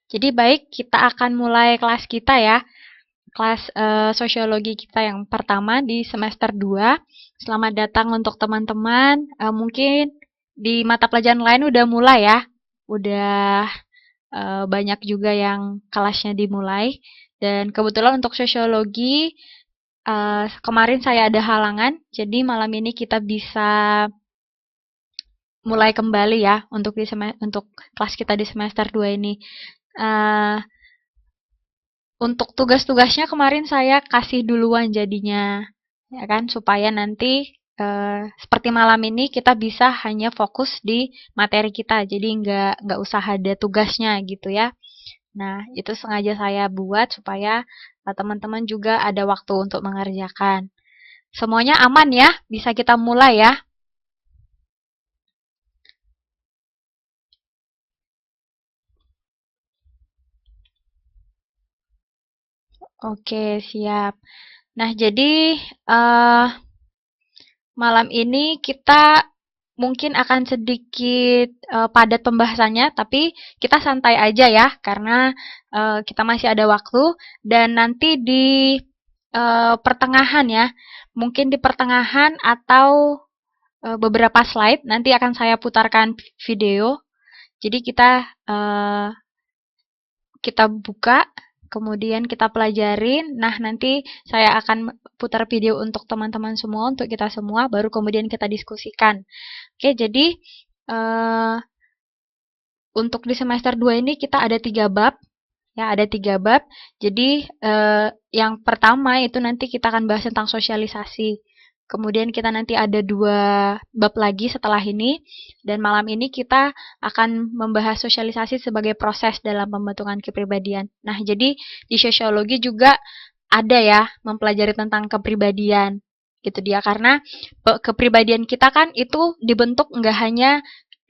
Jadi baik, kita akan mulai kelas kita ya. Kelas sosiologi kita yang pertama di semester 2. Selamat datang untuk teman-teman. Mungkin di mata pelajaran lain udah mulai ya. Udah banyak juga yang kelasnya dimulai. Dan kebetulan untuk sosiologi kemarin saya ada halangan, jadi malam ini kita bisa mulai kembali ya untuk kelas kita di semester 2 ini. Uh, untuk tugas-tugasnya kemarin saya kasih duluan jadinya, ya kan, supaya nanti seperti malam ini kita bisa hanya fokus di materi kita, jadi nggak usah ada tugasnya gitu ya. Nah, itu sengaja saya buat supaya teman-teman juga ada waktu untuk mengerjakan. Semuanya aman ya, bisa kita mulai ya. Oke, siap. Nah, jadi uh, malam ini kita mungkin akan sedikit padat pembahasannya, tapi kita santai aja ya, karena kita masih ada waktu. Dan nanti di pertengahan ya, mungkin di pertengahan atau beberapa slide nanti akan saya putarkan video. Jadi kita buka, kemudian kita pelajarin. Nah, nanti saya akan putar video untuk teman-teman semua, untuk kita semua, baru kemudian kita diskusikan. Oke, jadi uh, untuk di semester 2 ini kita ada 3 bab. Ya, ada 3 bab. Jadi, yang pertama itu nanti kita akan bahas tentang sosialisasi. Kemudian kita nanti ada 2 bab lagi setelah ini. Dan malam ini kita akan membahas sosialisasi sebagai proses dalam pembentukan kepribadian. Nah, jadi di sosiologi juga ada ya mempelajari tentang kepribadian. Gitu dia. Karena kepribadian kita kan itu dibentuk nggak hanya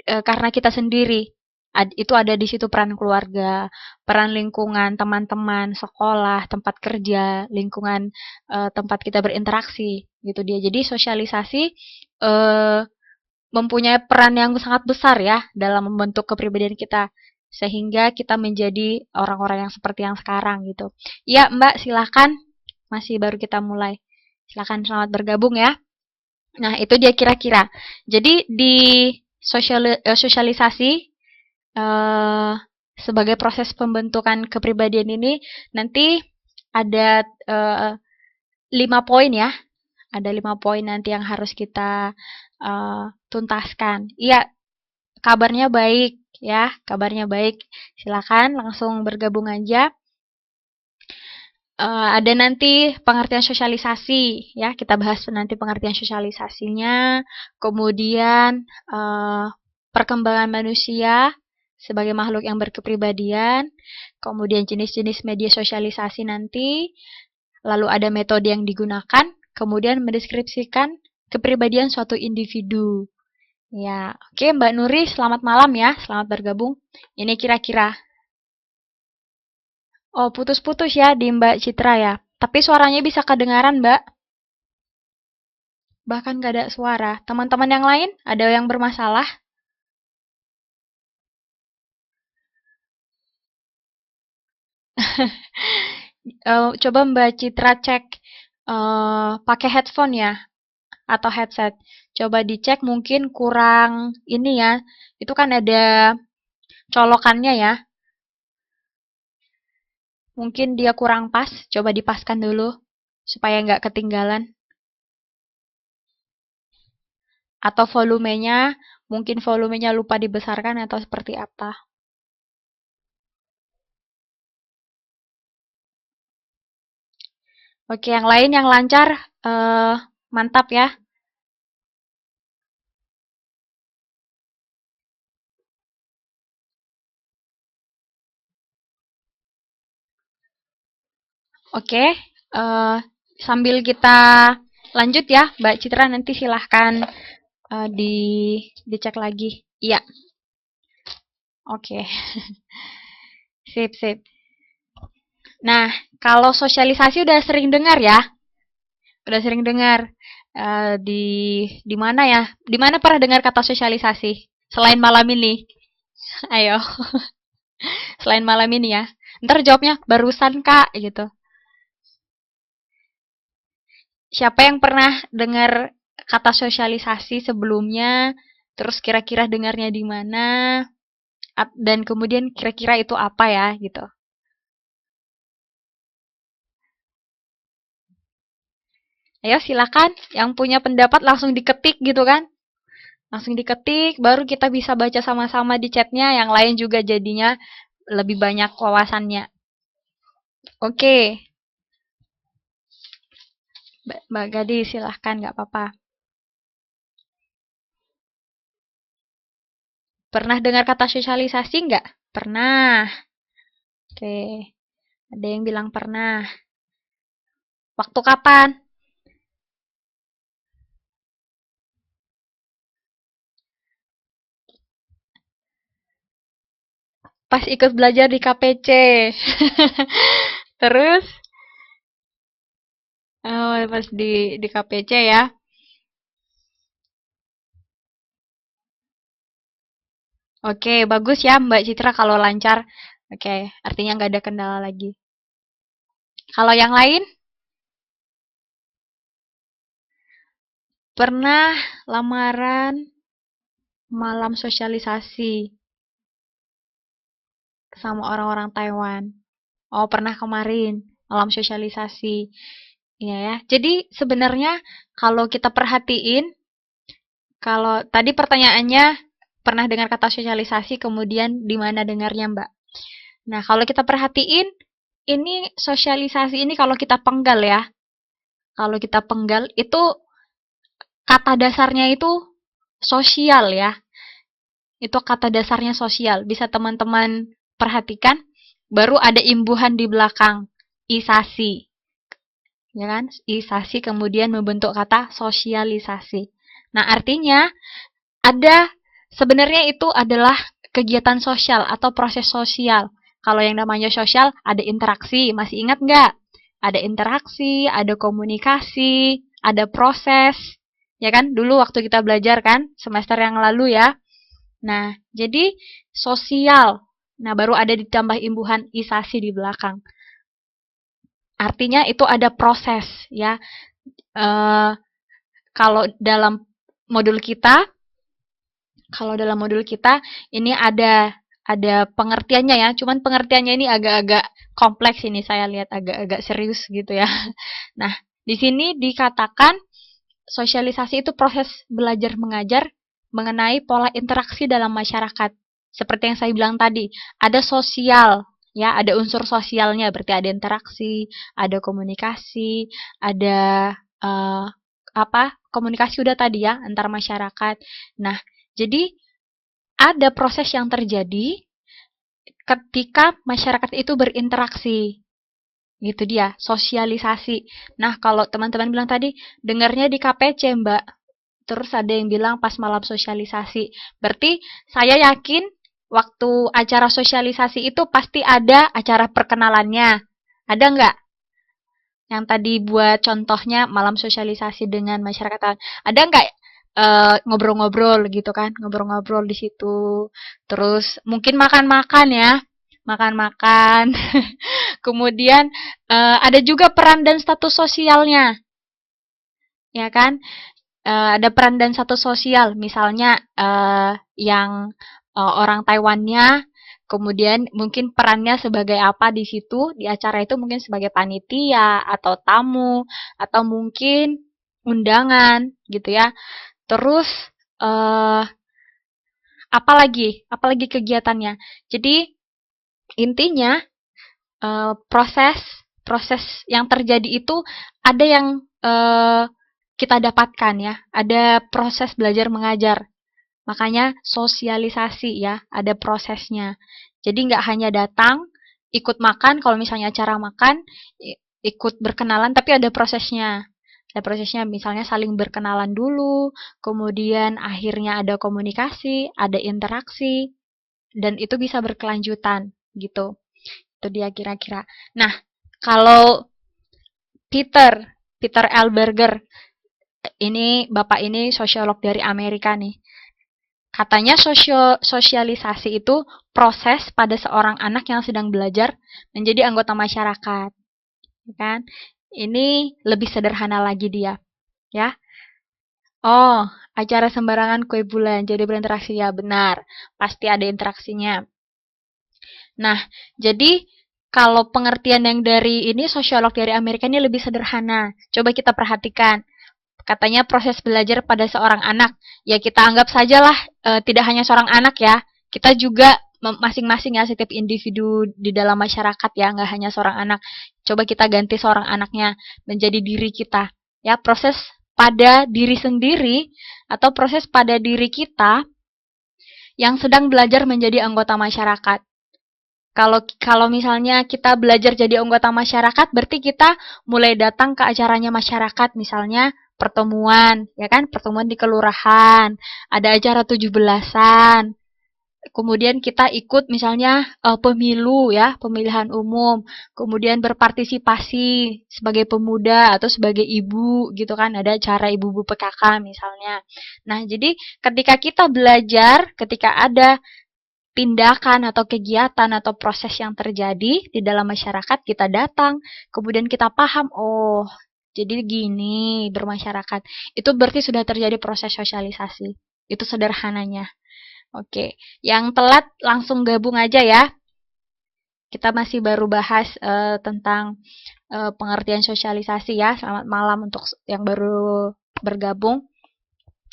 karena kita sendiri. Itu ada di situ peran keluarga, peran lingkungan, teman-teman, sekolah, tempat kerja, lingkungan tempat kita berinteraksi, gitu dia. Jadi sosialisasi eh, mempunyai peran yang sangat besar ya dalam membentuk kepribadian kita sehingga kita menjadi orang-orang yang seperti yang sekarang gitu. Ya, Mbak, silakan. Masih baru kita mulai. Silakan selamat bergabung ya. Nah, itu dia kira-kira. Jadi di sosialisasi eh, sebagai proses pembentukan kepribadian ini nanti ada 5 poin ya. Ada 5 poin nanti yang harus kita tuntaskan. Iya, kabarnya baik ya, kabarnya baik. Silakan langsung bergabung aja. Ada nanti pengertian sosialisasi ya, kita bahas nanti pengertian sosialisasinya, kemudian perkembangan manusia sebagai makhluk yang berkepribadian, kemudian jenis-jenis media sosialisasi nanti, lalu ada metode yang digunakan, kemudian mendeskripsikan kepribadian suatu individu. Ya, oke Mbak Nuri, selamat malam ya, selamat bergabung. Ini kira-kira. Oh, putus-putus ya di Mbak Citra ya. Tapi suaranya bisa kedengaran, Mbak. Bahkan gak ada suara. Teman-teman yang lain, ada yang bermasalah? Coba Mbak Citra cek pakai headphone ya, atau headset. Coba dicek mungkin kurang ini ya. Itu kan ada colokannya ya. Mungkin dia kurang pas. Coba dipaskan dulu supaya nggak ketinggalan. Atau mungkin volumenya lupa dibesarkan atau seperti apa. Oke, yang lain yang lancar, mantap ya. Oke, sambil kita lanjut ya, Mbak Citra nanti silahkan eh, di dicek lagi. Iya, oke. Sip, sip. Nah, kalau sosialisasi udah sering dengar ya? Udah sering dengar di mana ya? Di mana pernah dengar kata sosialisasi? Selain malam ini. Ayo. Selain malam ini ya. Ntar jawabnya barusan Kak gitu. Siapa yang pernah dengar kata sosialisasi sebelumnya? Terus kira-kira dengarnya di mana? Dan kemudian kira-kira itu apa ya gitu. Ayo silakan yang punya pendapat langsung diketik gitu kan. Langsung diketik baru kita bisa baca sama-sama di chatnya, yang lain juga jadinya lebih banyak wawasannya. Oke, Mbak Gadis silahkan nggak apa-apa. Pernah dengar kata sosialisasi nggak? Pernah. Oke, ada yang bilang pernah. Waktu kapan? Pas ikut belajar di KPC. Terus, oh, pas di KPC ya. Oke, bagus ya Mbak Citra kalau lancar. Oke, artinya nggak ada kendala lagi. Kalau yang lain, pernah lamaran malam sosialisasi sama orang-orang Taiwan. Oh, pernah kemarin malam sosialisasi. Iya ya. Jadi sebenarnya kalau kita perhatiin, kalau tadi pertanyaannya pernah dengar kata sosialisasi, kemudian di mana dengarnya, Mbak? Nah, kalau kita perhatiin, ini sosialisasi ini kalau kita penggal ya, kalau kita penggal itu kata dasarnya itu sosial ya. Itu kata dasarnya sosial. Bisa teman-teman perhatikan, baru ada imbuhan di belakang, isasi. Ya kan? Isasi kemudian membentuk kata sosialisasi. Nah, artinya ada sebenarnya itu adalah kegiatan sosial atau proses sosial. Kalau yang namanya sosial ada interaksi, masih ingat nggak? Ada interaksi, ada komunikasi, ada proses. Ya kan? Dulu waktu kita belajar kan, semester yang lalu ya. Nah, jadi sosial. Nah, baru ada ditambah imbuhan isasi di belakang. Artinya itu ada proses ya. Eh, kalau dalam modul kita, ini ada pengertiannya ya. Cuman pengertiannya ini agak-agak kompleks ini, saya lihat agak-agak serius gitu ya. Nah, di sini dikatakan sosialisasi itu proses belajar mengajar mengenai pola interaksi dalam masyarakat. Seperti yang saya bilang tadi, ada sosial, ya, ada unsur sosialnya, berarti ada interaksi, ada komunikasi, ada komunikasi udah tadi ya antar masyarakat. Nah, jadi ada proses yang terjadi ketika masyarakat itu berinteraksi. Gitu dia, sosialisasi. Nah, kalau teman-teman bilang tadi, dengarnya di KPC, Mbak. Terus ada yang bilang pas malam sosialisasi. Berarti saya yakin waktu acara sosialisasi itu pasti ada acara perkenalannya. Ada nggak? Yang tadi buat contohnya malam sosialisasi dengan masyarakat. Ada nggak ngobrol-ngobrol gitu kan? Ngobrol-ngobrol di situ. Terus mungkin makan-makan ya. Makan-makan. Kemudian ada juga peran dan status sosialnya. Ya kan? Ada peran dan status sosial, misalnya yang orang Taiwannya, kemudian mungkin perannya sebagai apa di situ, di acara itu mungkin sebagai panitia, atau tamu, atau mungkin undangan, gitu ya. Terus, eh, apalagi kegiatannya. Jadi, intinya, proses proses yang terjadi itu ada yang kita dapatkan ya, ada proses belajar mengajar. Makanya sosialisasi ya, ada prosesnya. Jadi nggak hanya datang, ikut makan, kalau misalnya acara makan, ikut berkenalan, tapi ada prosesnya. Ada prosesnya, misalnya saling berkenalan dulu, kemudian akhirnya ada komunikasi, ada interaksi, dan itu bisa berkelanjutan gitu. Itu dia kira-kira. Nah, kalau Peter L. Berger, ini Bapak ini sosiolog dari Amerika nih. Katanya sosialisasi itu proses pada seorang anak yang sedang belajar menjadi anggota masyarakat, kan? Ini lebih sederhana lagi dia, ya. Oh, acara sembarangan kue bulan jadi berinteraksi ya, benar. Pasti ada interaksinya. Nah, jadi kalau pengertian yang dari ini sosiolog dari Amerika ini lebih sederhana. Coba kita perhatikan. Katanya proses belajar pada seorang anak. Ya kita anggap sajalah tidak hanya seorang anak ya. Kita juga masing-masing ya setiap individu di dalam masyarakat ya, nggak hanya seorang anak. Coba kita ganti seorang anaknya menjadi diri kita. Ya, proses pada diri sendiri atau proses pada diri kita yang sedang belajar menjadi anggota masyarakat. Kalau misalnya kita belajar jadi anggota masyarakat, berarti kita mulai datang ke acaranya masyarakat, misalnya pertemuan, ya kan? Pertemuan di kelurahan, ada acara 17-an. Kemudian kita ikut misalnya pemilu ya, pemilihan umum, kemudian berpartisipasi sebagai pemuda atau sebagai ibu gitu kan, ada acara ibu-ibu PKK misalnya. Nah, jadi ketika kita belajar, ketika ada tindakan atau kegiatan atau proses yang terjadi di dalam masyarakat, kita datang, kemudian kita paham, oh, jadi gini bermasyarakat. Itu berarti sudah terjadi proses sosialisasi. Itu sederhananya. Oke, yang telat langsung gabung aja ya. Kita masih baru bahas tentang pengertian sosialisasi ya. Selamat malam untuk yang baru bergabung.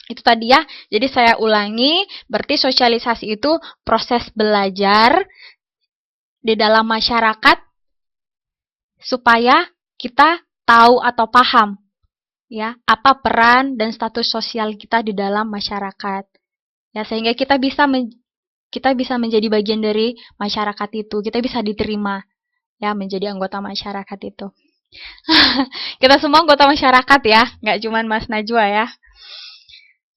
Itu tadi ya, jadi saya ulangi, berarti sosialisasi itu proses belajar di dalam masyarakat supaya kita tahu atau paham ya, apa peran dan status sosial kita di dalam masyarakat. Ya, sehingga kita bisa menjadi bagian dari masyarakat itu, kita bisa diterima ya menjadi anggota masyarakat itu. Kita semua anggota masyarakat ya, nggak cuma Mas Najwa ya.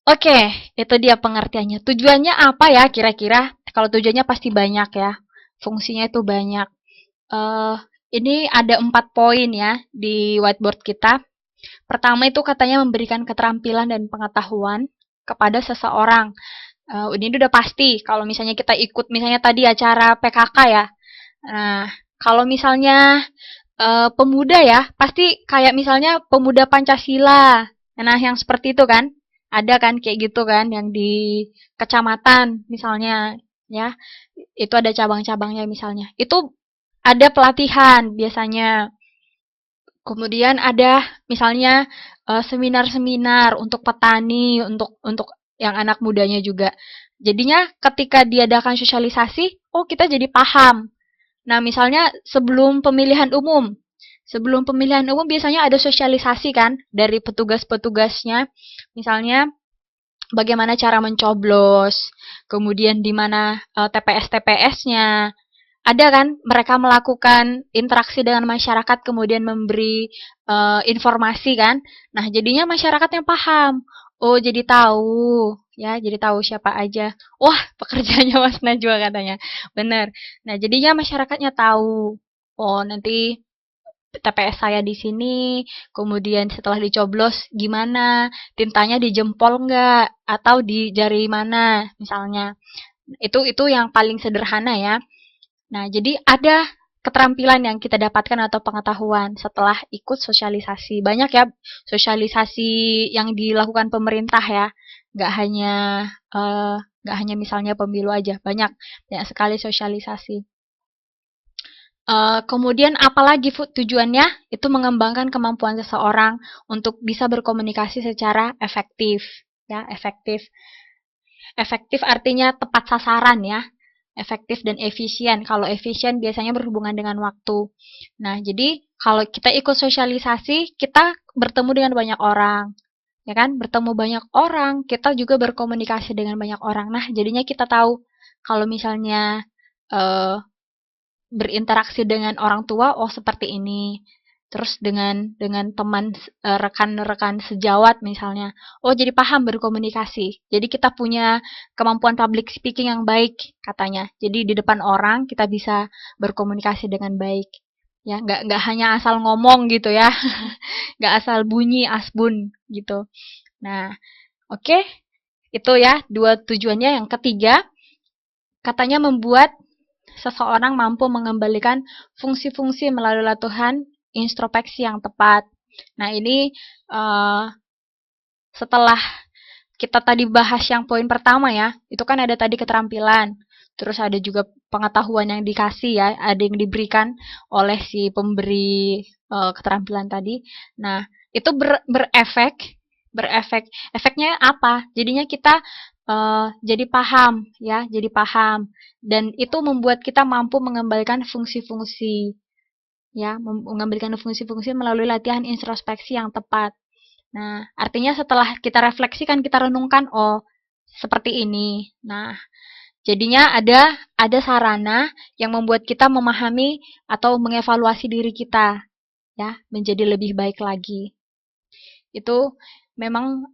Oke, itu dia pengertiannya. Tujuannya apa ya kira-kira? Kalau tujuannya pasti banyak ya. Fungsinya itu banyak. Uh, ini ada 4 poin ya di whiteboard kita. Pertama itu katanya memberikan keterampilan dan pengetahuan kepada seseorang. Ini udah pasti. Kalau misalnya kita ikut misalnya tadi acara PKK ya. Nah, kalau misalnya pemuda ya, pasti kayak misalnya pemuda Pancasila. Nah, yang seperti itu kan. Ada kan kayak gitu kan yang di kecamatan misalnya ya. Itu ada cabang-cabangnya misalnya. Itu ada pelatihan biasanya. Kemudian ada misalnya seminar-seminar untuk petani, untuk yang anak mudanya juga. Jadinya ketika diadakan sosialisasi, oh kita jadi paham. Nah, misalnya sebelum pemilihan umum biasanya ada sosialisasi kan dari petugas-petugasnya. Misalnya bagaimana cara mencoblos, kemudian di mana TPS-TPS-nya. Ada kan mereka melakukan interaksi dengan masyarakat kemudian memberi informasi kan. Nah, jadinya masyarakat yang paham. Oh, jadi tahu ya, jadi tahu siapa aja. Wah, pekerjaannya Mas Najwa katanya. Benar. Nah, jadinya masyarakatnya tahu. Oh, nanti TPS saya di sini, kemudian setelah dicoblos gimana, tintanya di jempol nggak, atau di jari mana, misalnya. Itu yang paling sederhana ya. Nah, jadi ada keterampilan yang kita dapatkan atau pengetahuan setelah ikut sosialisasi. Banyak ya sosialisasi yang dilakukan pemerintah ya, nggak hanya nggak hanya misalnya pemilu aja, banyak sekali sosialisasi. Kemudian apalagi tujuannya itu mengembangkan kemampuan seseorang untuk bisa berkomunikasi secara efektif, ya efektif. Efektif artinya tepat sasaran ya, efektif dan efisien. Kalau efisien biasanya berhubungan dengan waktu. Nah, jadi kalau kita ikut sosialisasi, kita bertemu dengan banyak orang, ya kan? Bertemu banyak orang, kita juga berkomunikasi dengan banyak orang. Nah, jadinya kita tahu kalau misalnya berinteraksi dengan orang tua, oh seperti ini. Terus dengan teman rekan-rekan sejawat misalnya, oh jadi paham berkomunikasi. Jadi kita punya kemampuan public speaking yang baik katanya. Jadi di depan orang kita bisa berkomunikasi dengan baik. Ya, nggak hanya asal ngomong gitu ya, nggak asal bunyi asbun gitu. Nah, oke. Itu ya, dua tujuannya. Yang ketiga, katanya membuat seseorang mampu mengembalikan fungsi-fungsi melalui latihan introspeksi yang tepat. Nah, ini setelah kita tadi bahas yang poin pertama ya, itu kan ada tadi keterampilan, terus ada juga pengetahuan yang dikasih ya, ada yang diberikan oleh si pemberi keterampilan tadi. Nah, itu berefek, efeknya apa? Jadinya kita jadi paham ya, jadi paham, dan itu membuat kita mampu mengembalikan fungsi-fungsi ya, mengembalikan fungsi-fungsi melalui latihan introspeksi yang tepat. Nah, artinya setelah kita refleksikan, kita renungkan, oh, seperti ini. Nah, jadinya ada sarana yang membuat kita memahami atau mengevaluasi diri kita ya, menjadi lebih baik lagi. Itu memang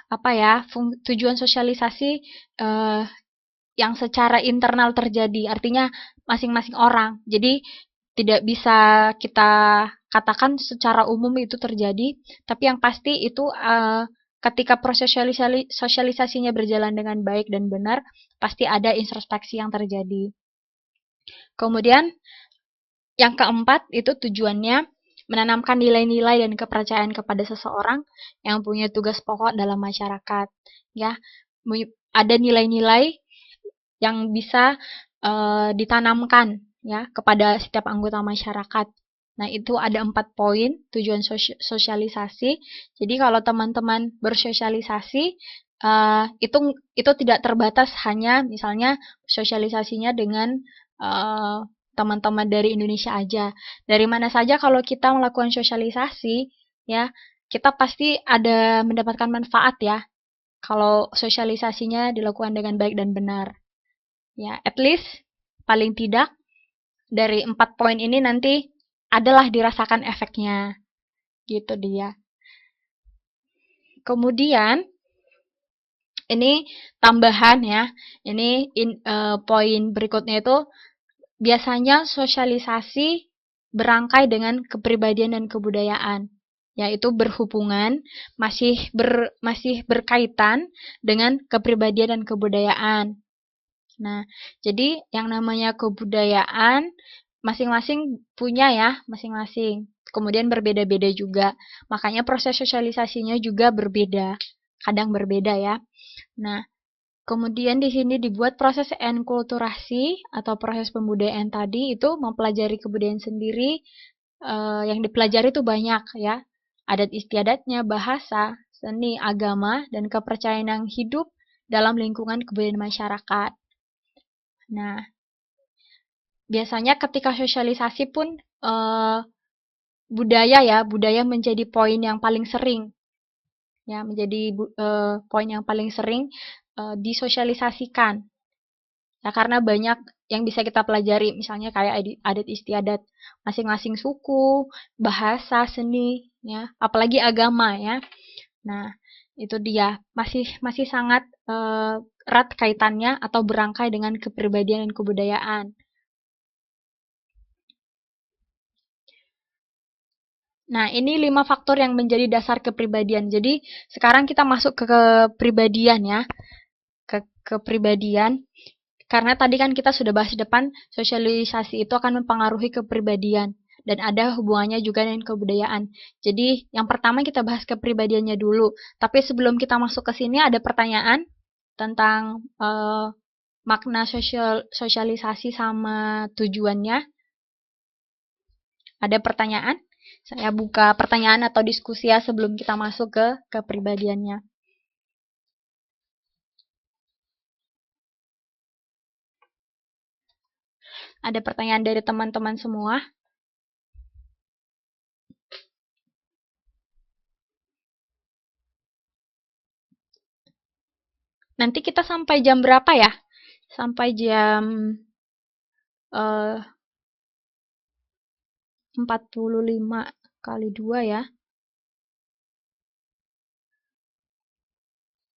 apa ya, tujuan sosialisasi yang secara internal terjadi, artinya masing-masing orang. Jadi tidak bisa kita katakan secara umum itu terjadi, tapi yang pasti itu ketika proses sosialisasinya berjalan dengan baik dan benar, pasti ada introspeksi yang terjadi. Kemudian yang keempat itu tujuannya menanamkan nilai-nilai dan kepercayaan kepada seseorang yang punya tugas pokok dalam masyarakat. Ya, ada nilai-nilai yang bisa ditanamkan ya kepada setiap anggota masyarakat. Nah, itu ada 4 poin tujuan sosialisasi. Jadi kalau teman-teman bersosialisasi itu tidak terbatas hanya misalnya sosialisasinya dengan teman-teman dari Indonesia aja. Dari mana saja kalau kita melakukan sosialisasi ya, kita pasti ada mendapatkan manfaat ya kalau sosialisasinya dilakukan dengan baik dan benar. Ya, at least paling tidak dari 4 poin ini nanti adalah dirasakan efeknya. Gitu dia. Kemudian ini tambahan ya. Ini poin berikutnya itu biasanya sosialisasi berangkai dengan kepribadian dan kebudayaan, yaitu berhubungan masih berkaitan dengan kepribadian dan kebudayaan. Nah, jadi yang namanya kebudayaan masing-masing punya ya, masing-masing. Kemudian berbeda-beda juga. Makanya proses sosialisasinya juga berbeda. Kadang berbeda ya. Nah, kemudian di sini dibuat proses enkulturasi atau proses pembudayaan tadi itu mempelajari kebudayaan sendiri. Yang dipelajari itu banyak ya. Adat istiadatnya, bahasa, seni, agama, dan kepercayaan yang hidup dalam lingkungan kebudayaan masyarakat. Nah, biasanya ketika sosialisasi pun budaya menjadi poin yang paling sering ya, menjadi poin yang paling sering disosialisasikan. Ya, karena banyak yang bisa kita pelajari, misalnya kayak adat istiadat masing-masing suku, bahasa, seni, ya, apalagi agama ya. Nah, itu dia masih sangat erat kaitannya atau berangkai dengan kepribadian dan kebudayaan. Nah, ini 5 faktor yang menjadi dasar kepribadian. Jadi, sekarang kita masuk ke kepribadian ya. Ke kepribadian. Karena tadi kan kita sudah bahas di depan, sosialisasi itu akan mempengaruhi kepribadian. Dan ada hubungannya juga dengan kebudayaan. Jadi, yang pertama kita bahas kepribadiannya dulu. Tapi sebelum kita masuk ke sini, ada pertanyaan tentang makna sosialisasi sama tujuannya. Ada pertanyaan? Saya buka pertanyaan atau diskusi ya sebelum kita masuk ke kepribadiannya. Ada pertanyaan dari teman-teman semua? Nanti kita sampai jam berapa ya? Sampai jam 45 kali 2 ya.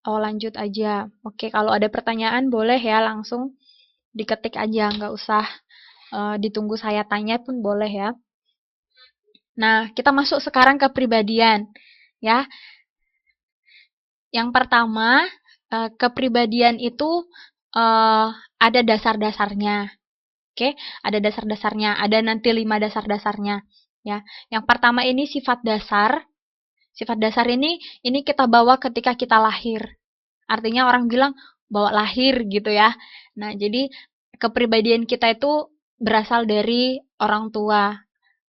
Oh, lanjut aja. Oke, kalau ada pertanyaan boleh ya langsung diketik aja, nggak usah ditunggu saya tanya pun boleh ya. Nah, kita masuk sekarang ke kepribadian ya. Yang pertama, kepribadian itu ada dasar-dasarnya. Oke, ada dasar-dasarnya, ada nanti 5 dasar-dasarnya ya. Yang pertama ini sifat dasar. Sifat dasar ini kita bawa ketika kita lahir. Artinya orang bilang bawa lahir gitu ya. Nah, jadi kepribadian kita itu berasal dari orang tua,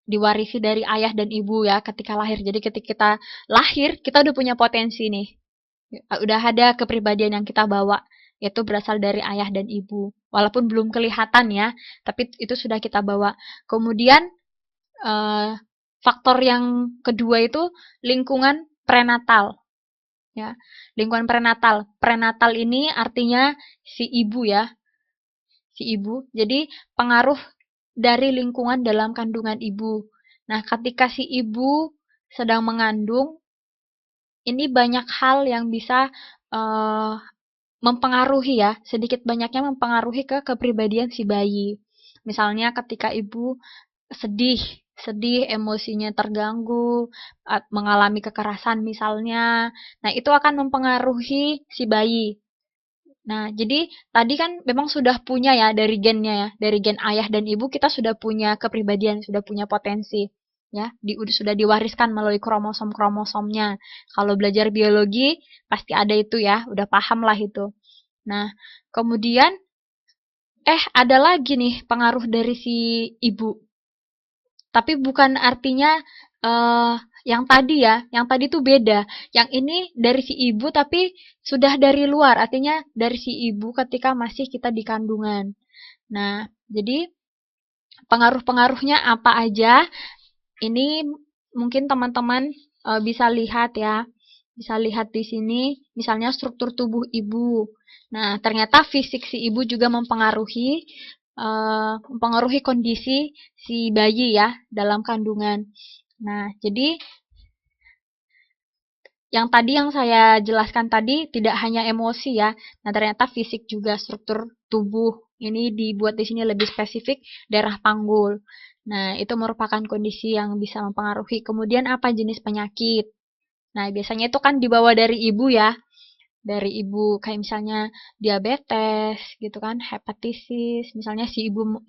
diwarisi dari ayah dan ibu ya ketika lahir. Jadi ketika kita lahir, kita udah punya potensi nih. Udah ada kepribadian yang kita bawa, yaitu berasal dari ayah dan ibu. Walaupun belum kelihatan ya, tapi itu sudah kita bawa. Kemudian faktor yang kedua itu lingkungan prenatal. Ya, lingkungan prenatal. Prenatal ini artinya si ibu ya, si ibu. Jadi pengaruh dari lingkungan dalam kandungan ibu. Nah, ketika si ibu sedang mengandung, ini banyak hal yang bisa mempengaruhi ya, sedikit banyaknya mempengaruhi ke kepribadian si bayi. Misalnya ketika ibu sedih, emosinya terganggu, mengalami kekerasan misalnya. Nah, itu akan mempengaruhi si bayi. Nah, jadi tadi kan memang sudah punya ya dari gennya ya, dari gen ayah dan ibu kita sudah punya kepribadian, sudah punya potensi. Ya, sudah diwariskan melalui kromosom-kromosomnya. Kalau belajar biologi pasti ada itu ya, udah paham lah itu. Nah, kemudian ada lagi nih pengaruh dari si ibu. Tapi bukan artinya yang tadi ya, yang tadi tuh beda. Yang ini dari si ibu tapi sudah dari luar, artinya dari si ibu ketika masih kita di kandungan. Nah, jadi pengaruh-pengaruhnya apa aja? Ini mungkin teman-teman bisa lihat ya. Bisa lihat di sini, misalnya struktur tubuh ibu. Nah, ternyata fisik si ibu juga mempengaruhi kondisi si bayi ya dalam kandungan. Nah, jadi yang tadi yang saya jelaskan tadi tidak hanya emosi ya. Nah, ternyata fisik juga struktur tubuh. Ini dibuat di sini lebih spesifik darah panggul. Nah, itu merupakan kondisi yang bisa mempengaruhi. Kemudian apa jenis penyakit? Nah, biasanya itu kan dibawa dari ibu ya. Dari ibu kayak misalnya diabetes gitu kan, hepatitis. Misalnya si ibu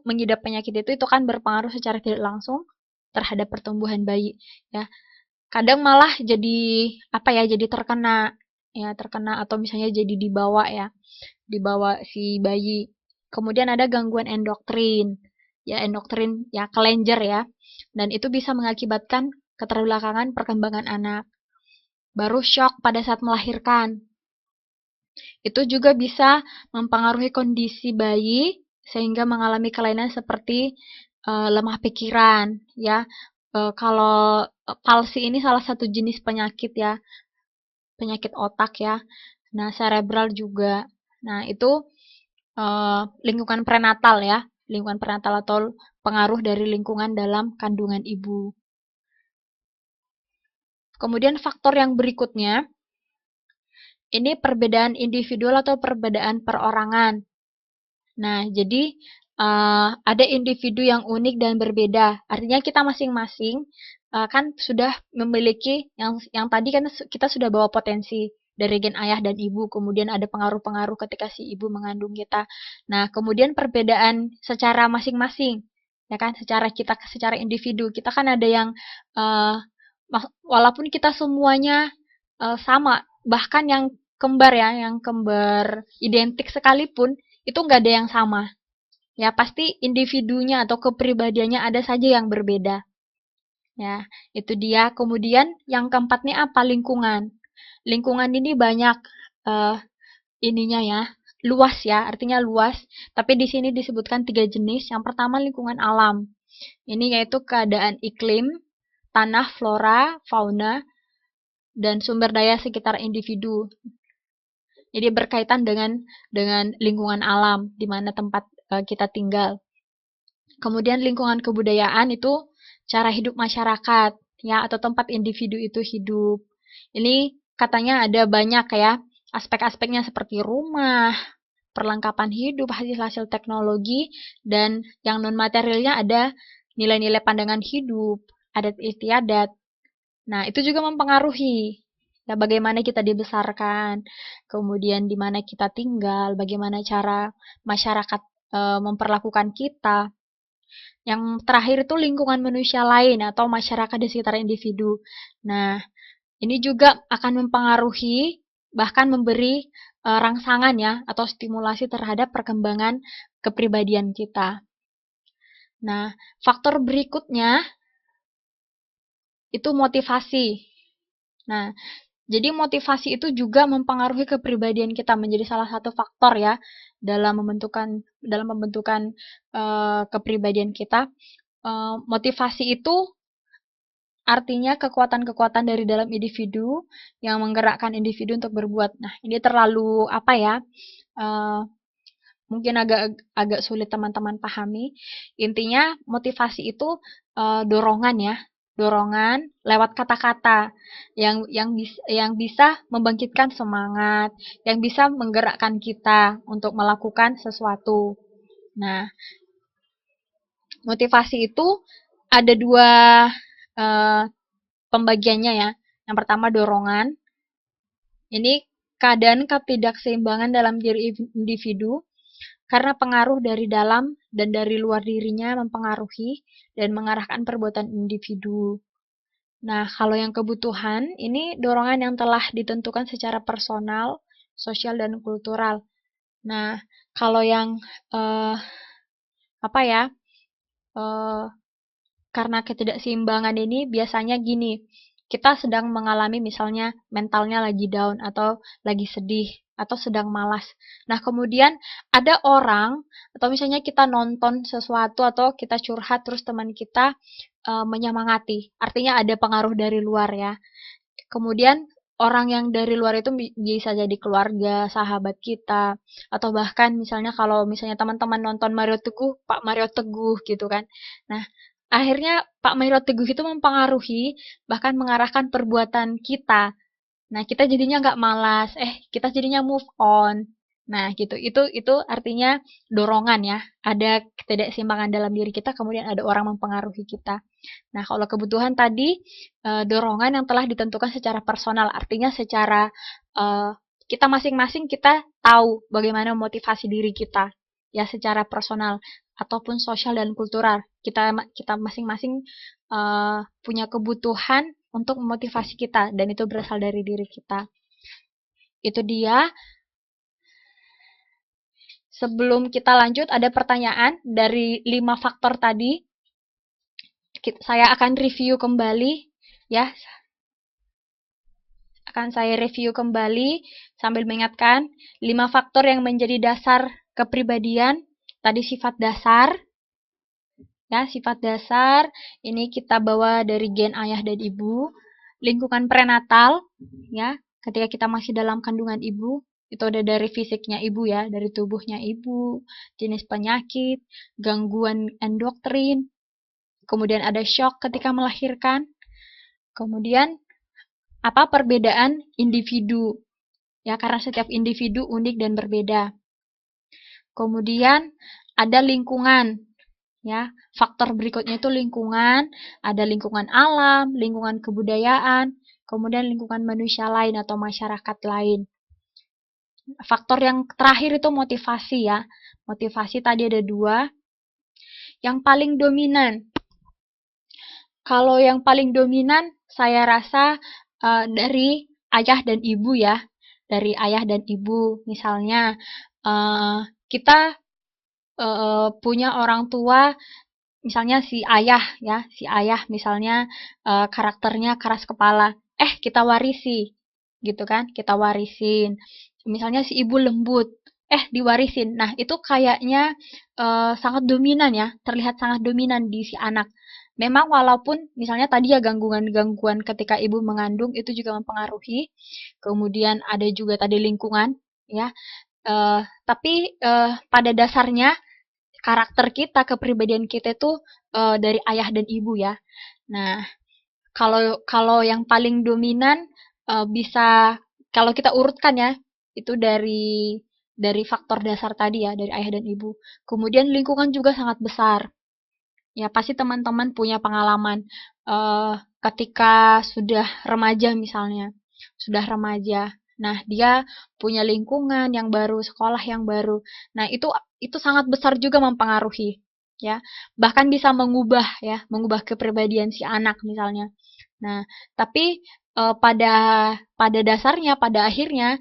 mengidap penyakit itu kan berpengaruh secara tidak langsung terhadap pertumbuhan bayi ya. Kadang malah jadi apa ya, jadi terkena atau misalnya jadi dibawa si bayi. Kemudian ada gangguan endokrin ya, kelenjar ya, dan itu bisa mengakibatkan keterbelakangan perkembangan anak. Baru shock pada saat melahirkan, itu juga bisa mempengaruhi kondisi bayi sehingga mengalami kelainan seperti lemah pikiran ya. Kalau palsi ini salah satu jenis penyakit ya, penyakit otak ya. Nah, cerebral juga. Nah, itu lingkungan prenatal ya, lingkungan prenatal atau pengaruh dari lingkungan dalam kandungan ibu. Kemudian faktor yang berikutnya, ini perbedaan individual atau perbedaan perorangan. Nah, jadi ada individu yang unik dan berbeda. Artinya kita masing-masing kan sudah memiliki yang tadi kan kita sudah bawa potensi dari gen ayah dan ibu, kemudian ada pengaruh-pengaruh ketika si ibu mengandung kita. Nah, kemudian perbedaan secara masing-masing, ya kan, secara individu. Kita kan ada yang walaupun kita semuanya sama, bahkan yang kembar identik sekalipun, itu nggak ada yang sama. Ya, pasti individunya atau kepribadiannya ada saja yang berbeda. Ya, itu dia. Kemudian yang keempat nih apa? Lingkungan. Lingkungan ini banyak ininya ya, luas ya, artinya luas. Tapi di sini disebutkan 3 jenis. Yang pertama lingkungan alam. Ini yaitu keadaan iklim, tanah, flora, fauna, dan sumber daya sekitar individu. Jadi berkaitan dengan lingkungan alam di mana tempat kita tinggal. Kemudian lingkungan kebudayaan itu cara hidup masyarakat ya atau tempat individu itu hidup. Ini katanya ada banyak ya aspek-aspeknya seperti rumah, perlengkapan hidup, hasil-hasil teknologi, dan yang non materialnya ada nilai-nilai pandangan hidup, adat istiadat. Nah, itu juga mempengaruhi Ya, bagaimana kita dibesarkan, kemudian di mana kita tinggal, bagaimana cara masyarakat memperlakukan kita. Yang terakhir itu lingkungan manusia lain atau masyarakat di sekitar individu. Nah, ini juga akan mempengaruhi bahkan memberi rangsangan ya atau stimulasi terhadap perkembangan kepribadian kita. Nah, faktor berikutnya itu motivasi. Nah, jadi motivasi itu juga mempengaruhi kepribadian kita, menjadi salah satu faktor ya dalam pembentukan kepribadian kita. Motivasi itu artinya kekuatan-kekuatan dari dalam individu yang menggerakkan individu untuk berbuat. Nah, ini terlalu apa ya? Mungkin agak sulit teman-teman pahami. Intinya motivasi itu dorongan ya, dorongan lewat kata-kata yang bisa membangkitkan semangat, yang bisa menggerakkan kita untuk melakukan sesuatu. Nah, motivasi itu ada dua pembagiannya ya. Yang pertama dorongan. Ini keadaan ketidakseimbangan dalam diri individu karena pengaruh dari dalam dan dari luar dirinya mempengaruhi dan mengarahkan perbuatan individu. Nah, kalau yang kebutuhan, ini dorongan yang telah ditentukan secara personal, sosial, dan kultural. Nah, kalau yang apa ya, karena ketidakseimbangan ini biasanya gini, kita sedang mengalami misalnya mentalnya lagi down atau lagi sedih atau sedang malas. Nah, kemudian ada orang atau misalnya kita nonton sesuatu atau kita curhat terus teman kita menyemangati. Artinya ada pengaruh dari luar ya. Kemudian orang yang dari luar itu bisa jadi keluarga, sahabat kita, atau bahkan misalnya kalau misalnya teman-teman nonton Mario Teguh, Pak Mario Teguh gitu kan. Nah, akhirnya Pak Mario Teguh itu mempengaruhi, bahkan mengarahkan perbuatan kita. Nah, kita jadinya nggak malas, kita jadinya move on. Nah, gitu. Itu artinya dorongan ya. Ada ketidakseimbangan dalam diri kita, kemudian ada orang mempengaruhi kita. Nah, kalau kebutuhan tadi dorongan yang telah ditentukan secara personal, artinya secara kita masing-masing kita tahu bagaimana memotivasi diri kita ya secara personal ataupun sosial dan kultural. Kita masing-masing punya kebutuhan untuk memotivasi kita dan itu berasal dari diri kita. Itu dia. Sebelum kita lanjut, ada pertanyaan dari 5 faktor tadi. Saya akan review kembali ya. Akan saya review kembali sambil mengingatkan 5 faktor yang menjadi dasar kepribadian. Tadi sifat dasar. Ya, sifat dasar ini kita bawa dari gen ayah dan ibu. Lingkungan prenatal ya, ketika kita masih dalam kandungan ibu, itu ada dari fisiknya ibu ya, dari tubuhnya ibu, jenis penyakit, gangguan endokrin, kemudian ada shock ketika melahirkan, kemudian apa perbedaan individu ya, karena setiap individu unik dan berbeda. Kemudian ada lingkungan ya, faktor berikutnya itu lingkungan, ada lingkungan alam, lingkungan kebudayaan, kemudian lingkungan manusia lain atau masyarakat lain. Faktor yang terakhir itu motivasi ya. Motivasi tadi ada 2. Yang paling dominan. Kalau yang paling dominan saya rasa dari ayah dan ibu ya. Dari ayah dan ibu. Misalnya kita punya orang tua, misalnya si ayah ya. Si ayah misalnya karakternya keras kepala. Kita warisi. Gitu kan. Kita warisin. Misalnya si ibu lembut, diwarisin. Nah, itu kayaknya sangat dominan ya, terlihat sangat dominan di si anak. Memang walaupun misalnya tadi ya gangguan-gangguan ketika ibu mengandung itu juga mempengaruhi. Kemudian ada juga tadi lingkungan ya. Tapi pada dasarnya karakter kita, kepribadian kita itu dari ayah dan ibu ya. Nah, kalau yang paling dominan bisa kalau kita urutkan ya, itu dari faktor dasar tadi ya, dari ayah dan ibu. Kemudian lingkungan juga sangat besar. Ya, pasti teman-teman punya pengalaman ketika sudah remaja misalnya. sudah remaja. Nah, dia punya lingkungan yang baru, sekolah yang baru. Nah, itu sangat besar juga mempengaruhi, ya. Bahkan bisa mengubah kepribadian si anak misalnya. Nah, tapi pada dasarnya, pada akhirnya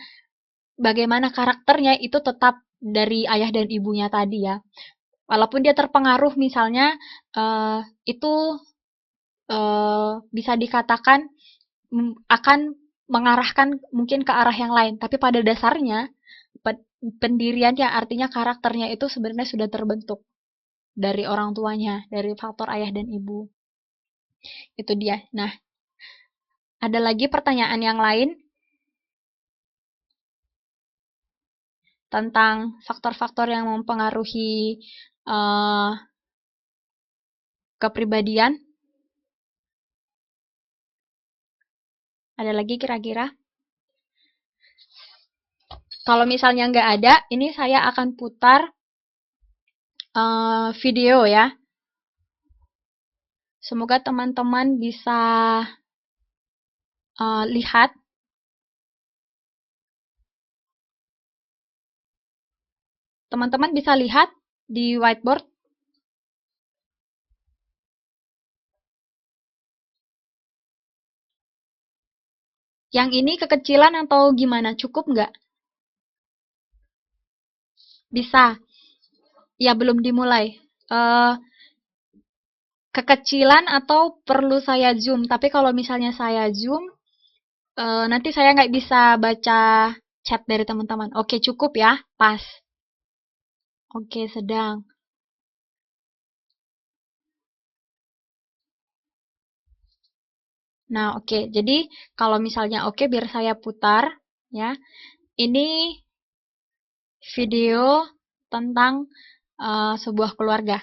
bagaimana karakternya itu tetap dari ayah dan ibunya tadi ya. Walaupun dia terpengaruh misalnya itu bisa dikatakan akan mengarahkan mungkin ke arah yang lain, tapi pada dasarnya pendiriannya artinya karakternya itu sebenarnya sudah terbentuk dari orang tuanya, dari faktor ayah dan ibu. Itu dia. Nah, ada lagi pertanyaan yang lain tentang faktor-faktor yang mempengaruhi uh, kepribadian. Ada lagi kira-kira? Kalau misalnya nggak ada, ini saya akan putar video ya. Semoga teman-teman bisa lihat. Teman-teman bisa lihat di whiteboard. Yang ini kekecilan atau gimana? Cukup nggak? Bisa. Ya, belum dimulai. Kekecilan atau perlu saya zoom? Tapi kalau misalnya saya zoom, nanti saya nggak bisa baca chat dari teman-teman. Oke, cukup ya? Pas. Oke, sedang. Nah, oke. Jadi, kalau misalnya oke, biar saya putar. Ya, ini video tentang sebuah keluarga.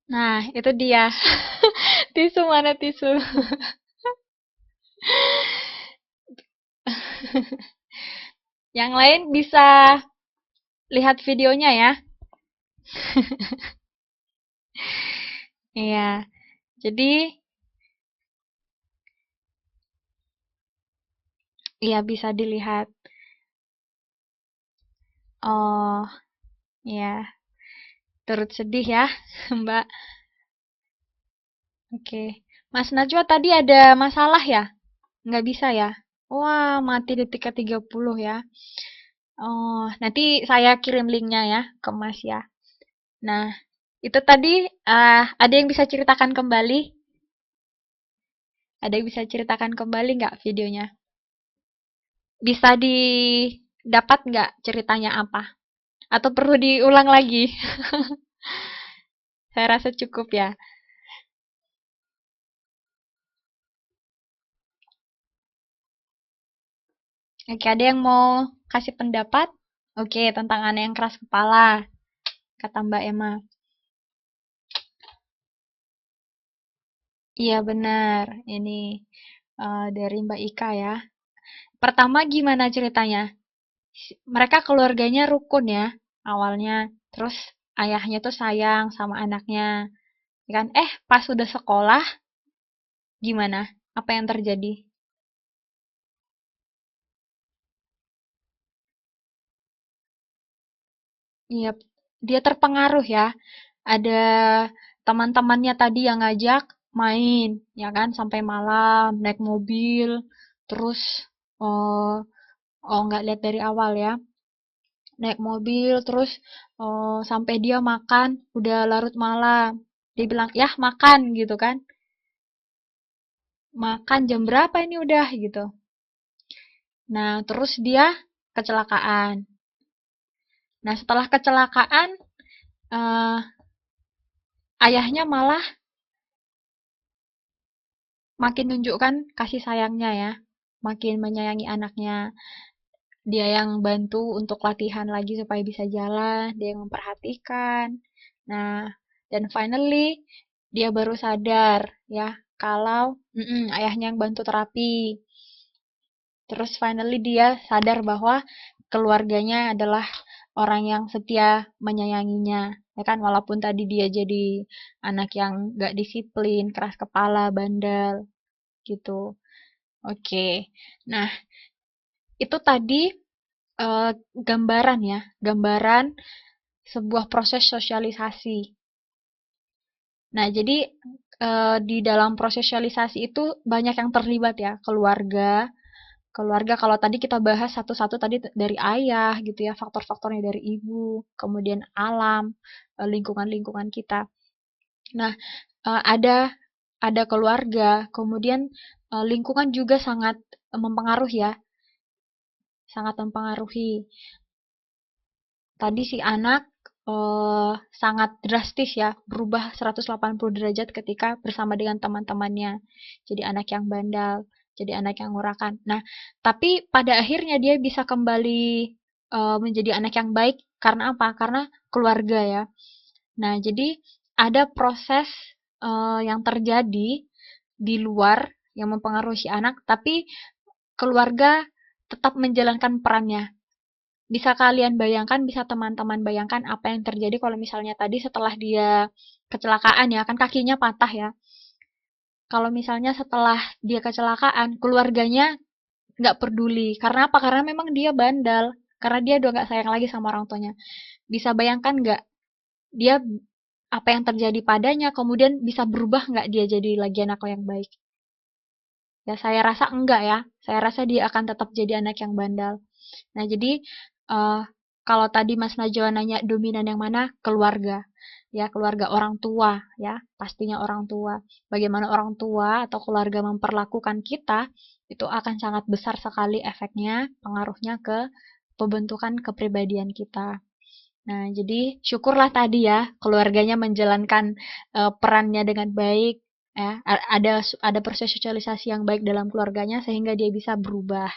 Nah, itu dia. Tisu mana tisu? Yang lain bisa lihat videonya ya. Iya. Jadi, iya bisa dilihat. Oh, iya. Turut sedih ya, Mbak. Oke. Mas Najwa tadi ada masalah ya? Nggak bisa ya? Wah, mati detik ke-30 ya. Oh, nanti saya kirim linknya ya ke Mas ya. Nah, itu tadi ada yang bisa ceritakan kembali? Ada yang bisa ceritakan kembali nggak videonya? Bisa didapat nggak ceritanya apa? Atau perlu diulang lagi? Saya rasa cukup ya. Oke, ada yang mau kasih pendapat? Oke, tentang anak yang keras kepala, kata Mbak Emma. Iya benar, ini dari Mbak Ika ya. Pertama gimana ceritanya? Mereka keluarganya rukun ya, awalnya. Terus ayahnya tuh sayang sama anaknya, ya kan? Pas udah sekolah, gimana? Apa yang terjadi? Iya, dia terpengaruh ya. Ada teman-temannya tadi yang ngajak main, ya kan? Sampai malam, naik mobil, terus oh, oh nggak lihat dari awal ya. Naik mobil, terus sampai dia makan, udah larut malam. Dia bilang, "Yah, makan," gitu kan. Makan jam berapa ini udah gitu. Nah, terus dia kecelakaan. Nah, setelah kecelakaan, eh, ayahnya malah makin nunjukkan kasih sayangnya ya. Makin menyayangi anaknya. Dia yang bantu untuk latihan lagi supaya bisa jalan, dia yang memperhatikan. Nah, dan finally dia baru sadar ya kalau ayahnya yang bantu terapi. Terus finally dia sadar bahwa keluarganya adalah orang yang setia menyayanginya. Ya kan, walaupun tadi dia jadi anak yang gak disiplin, keras kepala, bandel, gitu. Oke. Nah, itu tadi gambaran ya, gambaran sebuah proses sosialisasi. Nah, jadi di dalam proses sosialisasi itu banyak yang terlibat ya, keluarga. Keluarga kalau tadi kita bahas satu-satu tadi dari ayah gitu ya, faktor-faktornya dari ibu, kemudian alam, lingkungan-lingkungan kita. Nah, ada keluarga, kemudian lingkungan juga sangat mempengaruhi ya, sangat mempengaruhi. Tadi si anak sangat drastis ya, berubah 180 derajat ketika bersama dengan teman-temannya. Jadi anak yang bandal, jadi anak yang ngurakan. Nah, tapi pada akhirnya dia bisa kembali menjadi anak yang baik karena apa? Karena keluarga ya. Nah, jadi ada proses yang terjadi di luar yang mempengaruhi si anak, tapi keluarga tetap menjalankan perannya. Bisa kalian bayangkan, bisa teman-teman bayangkan apa yang terjadi kalau misalnya tadi setelah dia kecelakaan ya, kan kakinya patah ya. Kalau misalnya setelah dia kecelakaan, keluarganya nggak peduli. Karena apa? Karena memang dia bandal. Karena dia udah nggak sayang lagi sama orang tuanya. Bisa bayangkan nggak? Dia apa yang terjadi padanya, kemudian bisa berubah nggak dia jadi lagi anak yang baik? Ya saya rasa enggak ya. Saya rasa dia akan tetap jadi anak yang bandal. Nah, jadi uh, kalau tadi Mas Najwa nanya dominan yang mana? Keluarga. Ya, keluarga orang tua ya, pastinya orang tua. Bagaimana orang tua atau keluarga memperlakukan kita itu akan sangat besar sekali efeknya, pengaruhnya ke pembentukan kepribadian kita. Nah, jadi syukurlah tadi ya keluarganya menjalankan perannya dengan baik ya. Ada proses sosialisasi yang baik dalam keluarganya sehingga dia bisa berubah.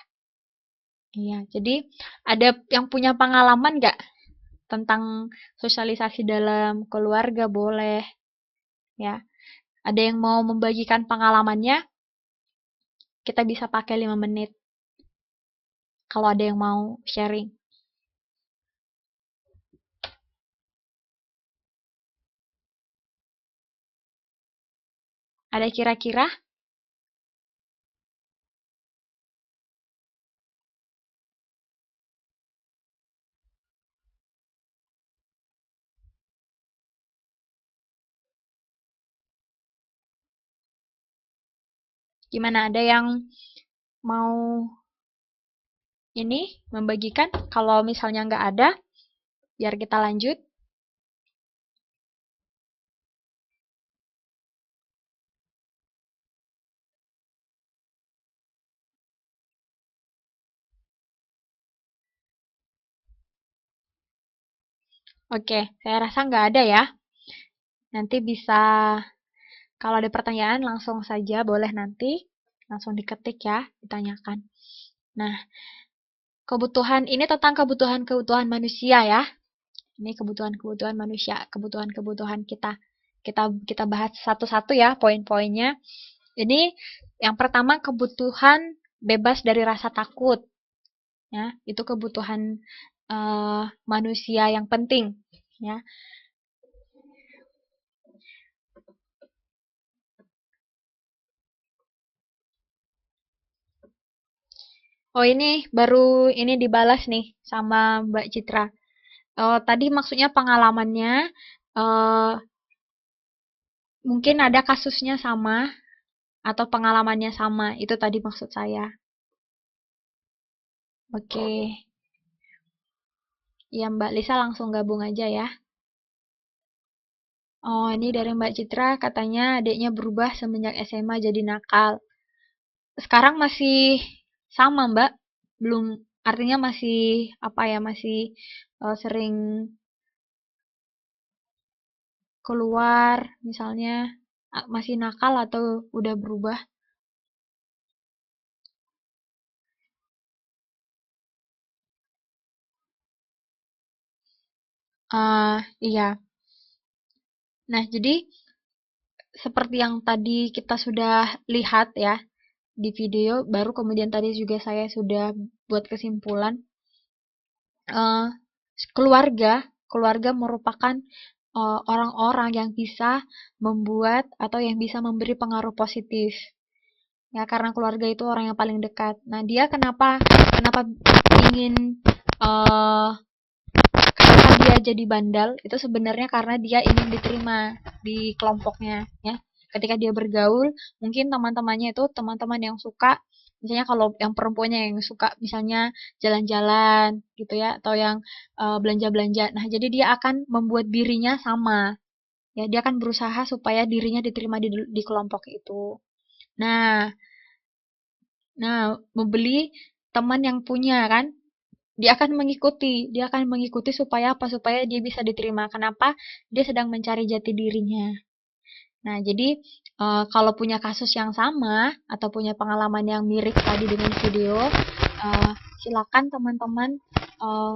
Iya, jadi ada yang punya pengalaman nggak tentang sosialisasi dalam keluarga boleh. ya. Ada yang mau membagikan pengalamannya, kita bisa pakai 5 menit. Kalau ada yang mau sharing. Ada kira-kira? Gimana, ada yang mau ini membagikan? Kalau misalnya nggak ada, biar kita lanjut. Oke, saya rasa nggak ada ya. Nanti bisa, kalau ada pertanyaan langsung saja, boleh nanti langsung diketik ya, ditanyakan. Nah, kebutuhan ini tentang kebutuhan-kebutuhan manusia ya. Ini kebutuhan-kebutuhan manusia, kebutuhan-kebutuhan kita. Kita bahas satu-satu ya poin-poinnya. Ini yang pertama, kebutuhan bebas dari rasa takut. Ya, itu kebutuhan manusia yang penting ya. Oh, ini baru ini dibalas nih sama Mbak Citra. Tadi maksudnya pengalamannya, eh, mungkin ada kasusnya sama atau pengalamannya sama. Itu tadi maksud saya. Oke, ya Mbak Lisa langsung gabung aja ya. Oh, ini dari Mbak Citra katanya adiknya berubah semenjak SMA jadi nakal. Sekarang masih sama, Mbak. Belum, artinya masih apa ya, masih sering keluar misalnya, masih nakal atau udah berubah? Iya. Nah, jadi seperti yang tadi kita sudah lihat ya di video, baru kemudian tadi juga saya sudah buat kesimpulan, eh, keluarga keluarga merupakan orang-orang yang bisa membuat atau yang bisa memberi pengaruh positif. Ya, karena keluarga itu orang yang paling dekat. Nah, dia kenapa kenapa ingin eh kenapa dia jadi bandal? Itu sebenarnya karena dia ingin diterima di kelompoknya, ya. Ketika dia bergaul, mungkin teman-temannya itu teman-teman yang suka, misalnya kalau yang perempuannya yang suka misalnya jalan-jalan gitu ya, atau yang belanja-belanja. Nah, jadi dia akan membuat dirinya sama. Ya, dia akan berusaha supaya dirinya diterima di kelompok itu. Nah, membeli teman yang punya kan, dia akan mengikuti supaya apa? Supaya dia bisa diterima. Kenapa? Dia sedang mencari jati dirinya. Nah, jadi kalau punya kasus yang sama atau punya pengalaman yang mirip tadi dengan video, silakan teman-teman eh,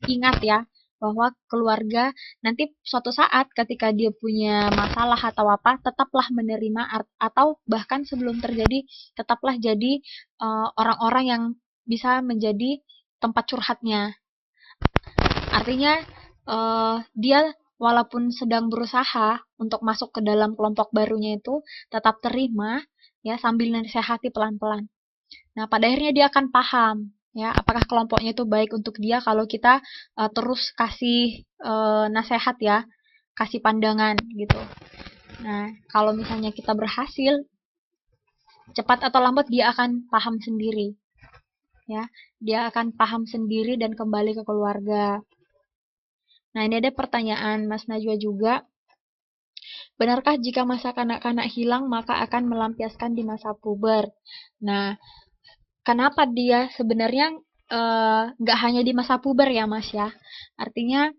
ingat ya bahwa keluarga nanti suatu saat ketika dia punya masalah atau apa, tetaplah menerima atau bahkan sebelum terjadi, tetaplah jadi orang-orang yang bisa menjadi tempat curhatnya. Artinya dia walaupun sedang berusaha untuk masuk ke dalam kelompok barunya itu tetap terima ya sambil nasihati pelan-pelan. Nah, pada akhirnya dia akan paham ya apakah kelompoknya itu baik untuk dia kalau kita terus kasih nasihat ya, kasih pandangan gitu. Nah, kalau misalnya kita berhasil, cepat atau lambat dia akan paham sendiri ya. Dia akan paham sendiri dan kembali ke keluarga. Nah, ini ada pertanyaan Mas Najwa juga. Benarkah jika masa kanak-kanak hilang maka akan melampiaskan di masa puber? Nah, kenapa dia sebenarnya nggak hanya di masa puber ya Mas ya? Artinya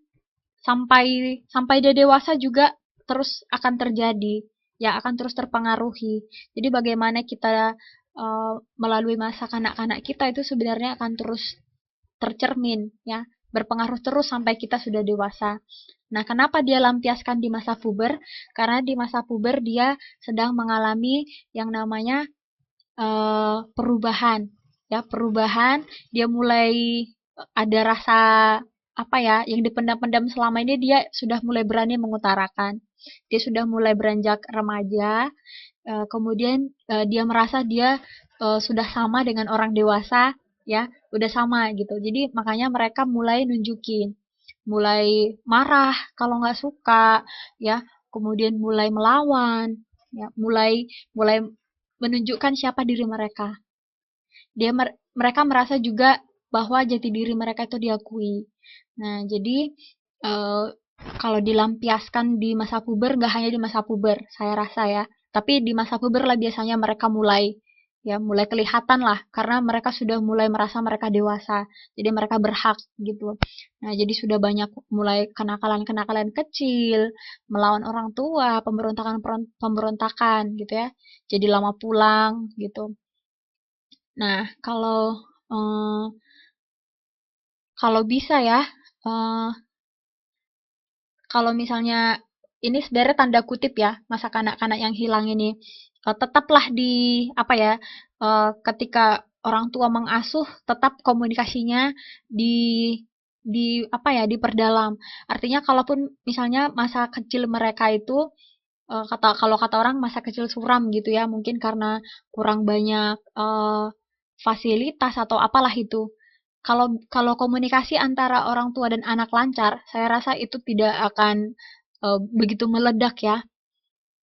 sampai sampai dia dewasa juga terus akan terjadi, ya akan terus terpengaruhi. Jadi bagaimana kita melalui masa kanak-kanak kita itu sebenarnya akan terus tercermin ya berpengaruh terus sampai kita sudah dewasa. Nah, kenapa dia lampiaskan di masa puber? Karena di masa puber dia sedang mengalami yang namanya perubahan. Ya, perubahan, dia mulai ada rasa apa ya, yang dipendam-pendam selama ini dia sudah mulai berani mengutarakan. Dia sudah mulai beranjak remaja, kemudian dia merasa dia sudah sama dengan orang dewasa, ya, udah sama gitu. Jadi makanya mereka mulai nunjukin, mulai marah kalau nggak suka, ya, kemudian mulai melawan, ya, mulai mulai menunjukkan siapa diri mereka. Mereka merasa juga bahwa jati diri mereka itu diakui. Nah, jadi eh, kalau dilampiaskan di masa puber, nggak hanya di masa puber, saya rasa ya, tapi di masa puber lah biasanya mereka mulai kelihatan lah, karena mereka sudah mulai merasa mereka dewasa, jadi mereka berhak gitu. Nah, jadi sudah banyak mulai kenakalan-kenakalan kecil, melawan orang tua, pemberontakan gitu ya, jadi lama pulang gitu. Nah, eh, kalau bisa ya, eh, kalau misalnya ini sebenarnya tanda kutip ya, masa kanak-kanak yang hilang ini, tetaplah di apa ya, ketika orang tua mengasuh, tetap komunikasinya di apa ya, diperdalam. Artinya kalaupun misalnya masa kecil mereka itu kalau kata orang masa kecil suram gitu ya, mungkin karena kurang banyak fasilitas atau apalah itu. Kalau komunikasi antara orang tua dan anak lancar, saya rasa itu tidak akan begitu meledak ya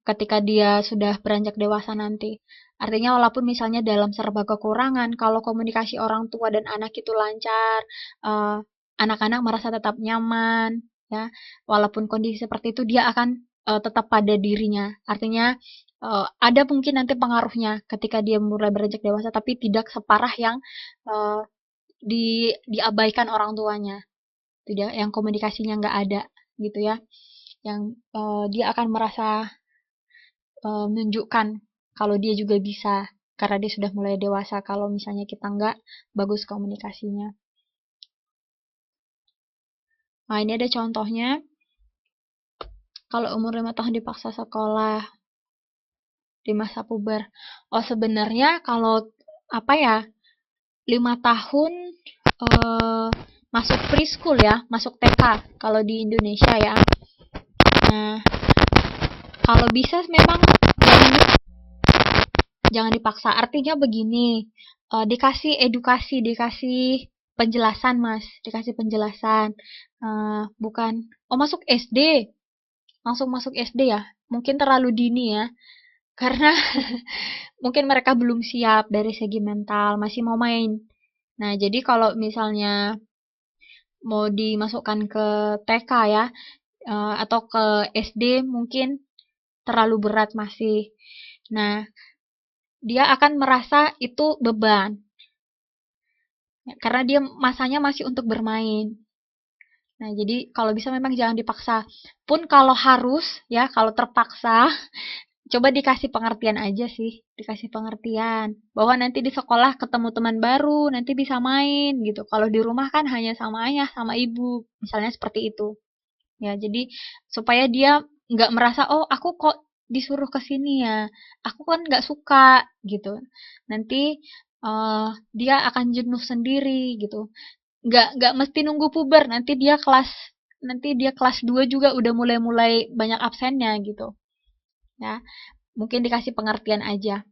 ketika dia sudah beranjak dewasa nanti. Artinya walaupun misalnya dalam serba kekurangan, kalau komunikasi orang tua dan anak itu lancar, eh, anak-anak merasa tetap nyaman, ya, walaupun kondisi seperti itu dia akan tetap pada dirinya. Artinya ada mungkin nanti pengaruhnya ketika dia mulai beranjak dewasa, tapi tidak separah yang eh, diabaikan orang tuanya, tidak yang komunikasinya nggak ada gitu ya, yang dia akan merasa menunjukkan kalau dia juga bisa karena dia sudah mulai dewasa kalau misalnya kita nggak bagus komunikasinya. Nah, ini ada contohnya. Kalau umur 5 tahun dipaksa sekolah di masa puber. Oh, sebenarnya kalau apa ya, 5 tahun eh, masuk preschool ya, masuk TK kalau di Indonesia ya. Nah, kalau bisa memang jangan dipaksa. Artinya begini, dikasih edukasi, dikasih penjelasan, Mas, dikasih penjelasan. Bukan, oh masuk SD, langsung masuk SD ya. Mungkin terlalu dini ya, karena mungkin mereka belum siap dari segi mental, masih mau main. Nah, jadi kalau misalnya mau dimasukkan ke TK ya, atau ke SD mungkin terlalu berat masih. Nah, dia akan merasa itu beban. Karena dia masanya masih untuk bermain. Nah, jadi kalau bisa memang jangan dipaksa. Pun kalau harus, ya, kalau terpaksa, coba dikasih pengertian aja sih. Dikasih pengertian. Bahwa nanti di sekolah ketemu teman baru, nanti bisa main gitu. Kalau di rumah kan hanya sama ayah, sama ibu. Misalnya seperti itu. Ya, jadi supaya dia nggak merasa, oh aku kok disuruh ke sini ya. Aku kan nggak suka gitu. Nanti dia akan jenuh sendiri gitu. Nggak mesti nunggu puber, nanti dia kelas 2 juga udah mulai-mulai banyak absennya gitu. Ya, mungkin dikasih pengertian aja.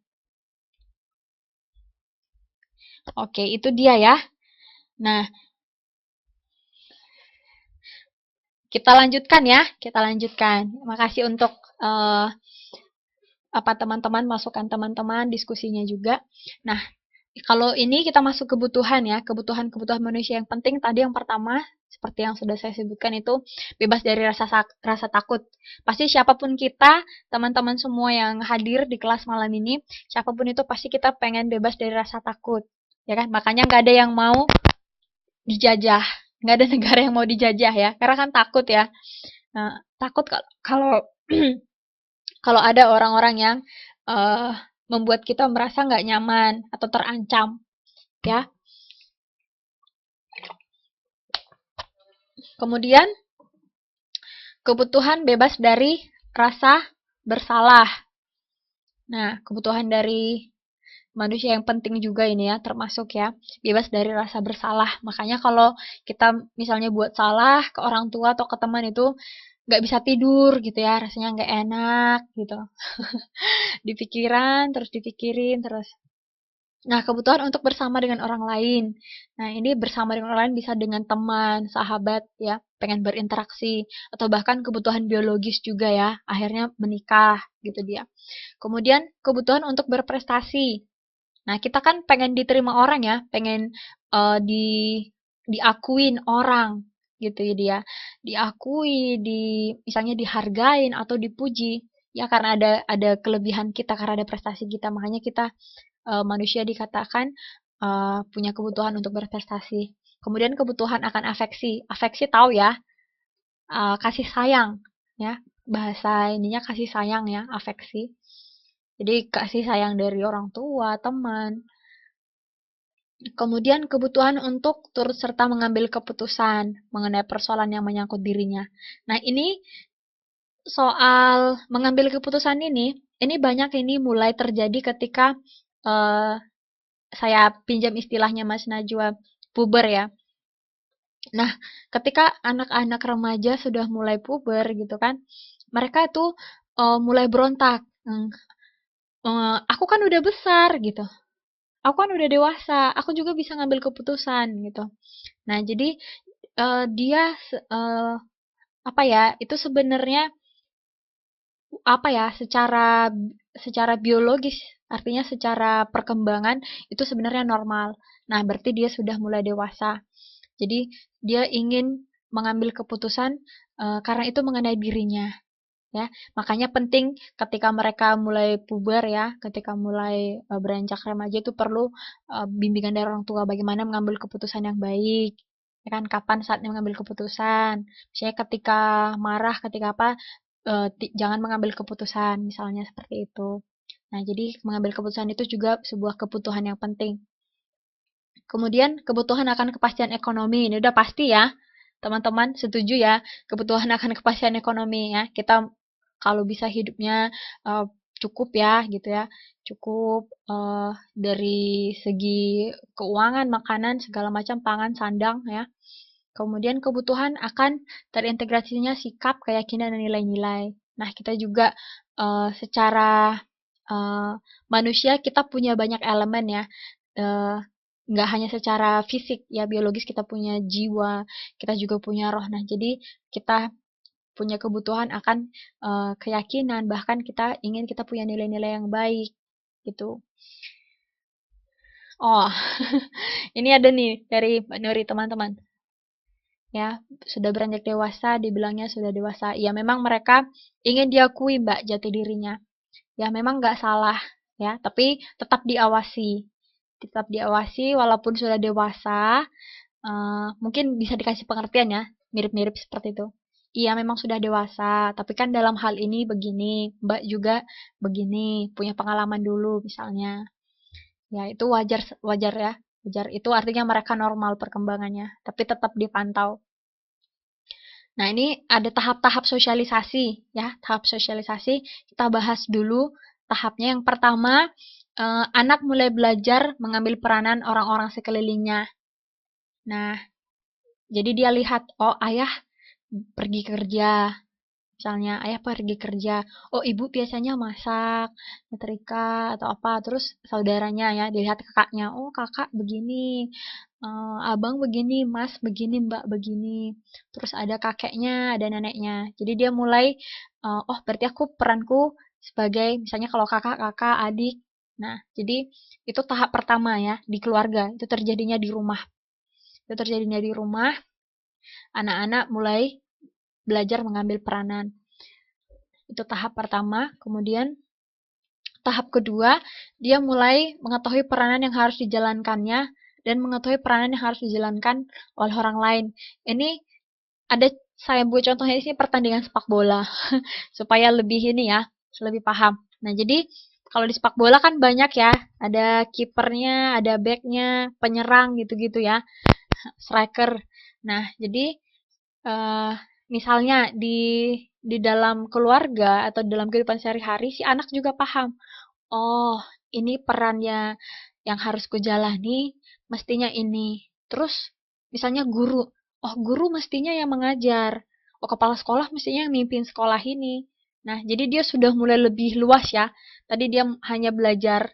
Oke, itu dia ya. Nah, kita lanjutkan ya, kita lanjutkan. Makasih untuk uh, apa teman-teman, masukan teman-teman, diskusinya juga. Nah, kalau ini kita masuk kebutuhan ya, kebutuhan-kebutuhan manusia yang penting. Tadi yang pertama, seperti yang sudah saya sebutkan itu, bebas dari rasa takut. Pasti siapapun kita, teman-teman semua yang hadir di kelas malam ini, siapapun itu pasti kita pengen bebas dari rasa takut. Ya kan? Makanya nggak ada yang mau dijajah. Nggak ada negara yang mau dijajah ya, karena kan takut ya. Nah, takut kalau kalau ada orang-orang yang uh, membuat kita merasa nggak nyaman atau terancam, ya. Kemudian kebutuhan bebas dari rasa bersalah. Nah, kebutuhan dari manusia yang penting juga ini ya, termasuk ya, bebas dari rasa bersalah. Makanya kalau kita misalnya buat salah ke orang tua atau ke teman itu nggak bisa tidur gitu ya, rasanya nggak enak gitu. Di pikiran, terus dipikirin, terus. Nah, kebutuhan untuk bersama dengan orang lain. Nah, ini bersama dengan orang lain bisa dengan teman, sahabat ya, pengen berinteraksi, atau bahkan kebutuhan biologis juga ya, akhirnya menikah gitu dia. Kemudian kebutuhan untuk berprestasi. Nah, kita kan pengen diterima orang ya, pengen di diakuin orang gitu ya dia. Diakui, misalnya dihargain atau dipuji ya karena ada kelebihan kita, karena ada prestasi kita. Makanya kita manusia dikatakan punya kebutuhan untuk berprestasi. Kemudian kebutuhan akan afeksi. Afeksi tahu ya, kasih sayang ya. Bahasa ininya kasih sayang ya, afeksi. Jadi kasih sayang dari orang tua, teman. Kemudian kebutuhan untuk turut serta mengambil keputusan mengenai persoalan yang menyangkut dirinya. Nah, ini soal mengambil keputusan ini banyak ini mulai terjadi ketika eh, saya pinjam istilahnya Mas Najwa, puber ya. Nah, ketika anak-anak remaja sudah mulai puber gitu kan, mereka itu mulai berontak. Aku kan udah besar gitu. Aku kan udah dewasa, aku juga bisa ngambil keputusan gitu. Nah, jadi dia apa ya? Itu sebenarnya apa ya? Secara biologis, artinya secara perkembangan itu sebenarnya normal. Nah, berarti dia sudah mulai dewasa. Jadi dia ingin mengambil keputusan karena itu mengenai dirinya, ya. Makanya penting ketika mereka mulai puber ya, ketika mulai beranjak remaja itu perlu bimbingan dari orang tua bagaimana mengambil keputusan yang baik. Ya kan, kapan saatnya mengambil keputusan. Misalnya ketika marah, ketika apa, jangan mengambil keputusan, misalnya seperti itu. Nah, jadi mengambil keputusan itu juga sebuah kebutuhan yang penting. Kemudian kebutuhan akan kepastian ekonomi. Ini udah pasti ya. Teman-teman setuju ya? Kebutuhan akan kepastian ekonomi ya. Kita kalau bisa hidupnya cukup ya gitu ya. Cukup dari segi keuangan, makanan, segala macam, pangan, sandang ya. Kemudian kebutuhan akan terintegrasinya sikap, keyakinan, dan nilai-nilai. Nah, kita juga secara uh, manusia kita punya banyak elemen ya. Uh, nggak hanya secara fisik ya, biologis kita punya jiwa, kita juga punya roh. Nah, jadi kita punya kebutuhan akan keyakinan, bahkan kita ingin kita punya nilai-nilai yang baik gitu. Oh, ini ada nih dari Mbak Nuri teman-teman. Ya, sudah beranjak dewasa, dibilangnya sudah dewasa. Ya, memang mereka ingin diakui Mbak jati dirinya. Ya, memang nggak salah ya, tapi tetap diawasi. Tetap diawasi walaupun sudah dewasa, mungkin bisa dikasih pengertian ya, mirip-mirip seperti itu. Iya, memang sudah dewasa, tapi kan dalam hal ini begini, Mbak juga begini, punya pengalaman dulu misalnya. Ya, itu wajar wajar ya. Wajar itu artinya mereka normal perkembangannya, tapi tetap dipantau. Nah, ini ada tahap-tahap sosialisasi ya. Tahap sosialisasi kita bahas dulu tahapnya. Yang pertama, anak mulai belajar mengambil peranan orang-orang sekelilingnya. Nah, jadi dia lihat, oh ayah pergi kerja, misalnya ayah pergi kerja, oh ibu biasanya masak, nyetrika atau apa, terus saudaranya ya, dilihat kakaknya, oh kakak begini, abang begini, mas begini, mbak begini, terus ada kakeknya, ada neneknya, jadi dia mulai, oh berarti aku peranku sebagai, misalnya kalau kakak, kakak, adik, nah jadi itu tahap pertama ya, di keluarga, itu terjadinya di rumah, anak-anak mulai belajar mengambil peranan. Itu tahap pertama. Kemudian tahap kedua, dia mulai mengetahui peranan yang harus dijalankannya dan mengetahui peranan yang harus dijalankan oleh orang lain. Ini ada saya buat contohnya di sini pertandingan sepak bola supaya lebih ini ya, lebih paham. Nah, jadi kalau di sepak bola kan banyak ya, ada kipernya, ada backnya, penyerang gitu-gitu ya, striker. Nah, jadi eh, misalnya di dalam keluarga atau dalam kehidupan sehari-hari si anak juga paham. Oh, ini perannya yang harus kujalani, mestinya ini. Terus misalnya guru. Oh, guru mestinya yang mengajar. Oh, kepala sekolah mestinya yang mimpin sekolah ini. Nah, jadi dia sudah mulai lebih luas ya. Tadi dia hanya belajar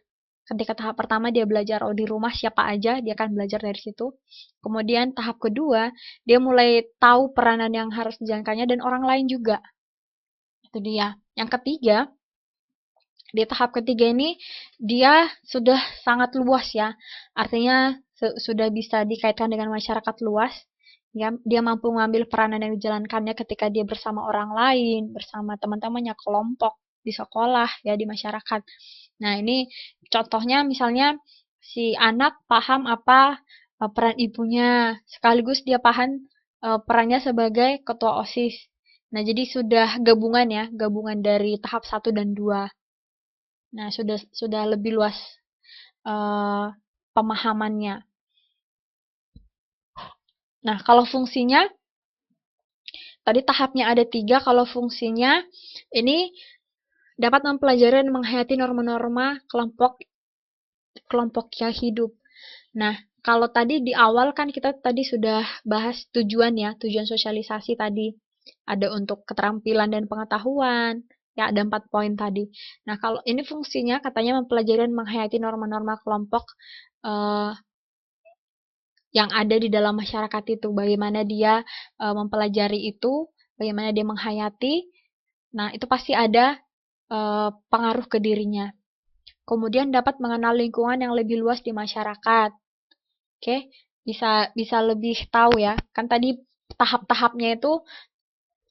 ketika tahap pertama dia belajar oh di rumah siapa aja, dia akan belajar dari situ. Kemudian tahap kedua, dia mulai tahu peranan yang harus dijalankannya dan orang lain juga. Itu dia. Yang ketiga, di tahap ketiga ini dia sudah sangat luas ya. Artinya sudah bisa dikaitkan dengan masyarakat luas. Ya, dia mampu mengambil peranan yang dijalankannya ketika dia bersama orang lain, bersama teman-temannya, kelompok, di sekolah, ya di masyarakat. Nah, ini contohnya misalnya si anak paham apa peran ibunya, sekaligus dia paham perannya sebagai ketua OSIS. Nah, jadi sudah gabungan ya, gabungan dari tahap 1 dan 2. Nah, sudah lebih luas pemahamannya. Nah, kalau fungsinya, tadi tahapnya ada 3, kalau fungsinya ini dapat mempelajari dan menghayati norma-norma kelompoknya hidup. Nah, kalau tadi di awal kan kita tadi sudah bahas tujuan ya, tujuan sosialisasi tadi. Ada untuk keterampilan dan pengetahuan, ya ada 4 poin tadi. Nah, kalau ini fungsinya katanya mempelajari dan menghayati norma-norma kelompok eh, yang ada di dalam masyarakat itu. Bagaimana dia mempelajari itu, bagaimana dia menghayati. Nah, itu pasti ada pengaruh ke dirinya. Kemudian dapat mengenal lingkungan yang lebih luas di masyarakat. Oke, bisa lebih tahu ya. Kan tadi tahap-tahapnya itu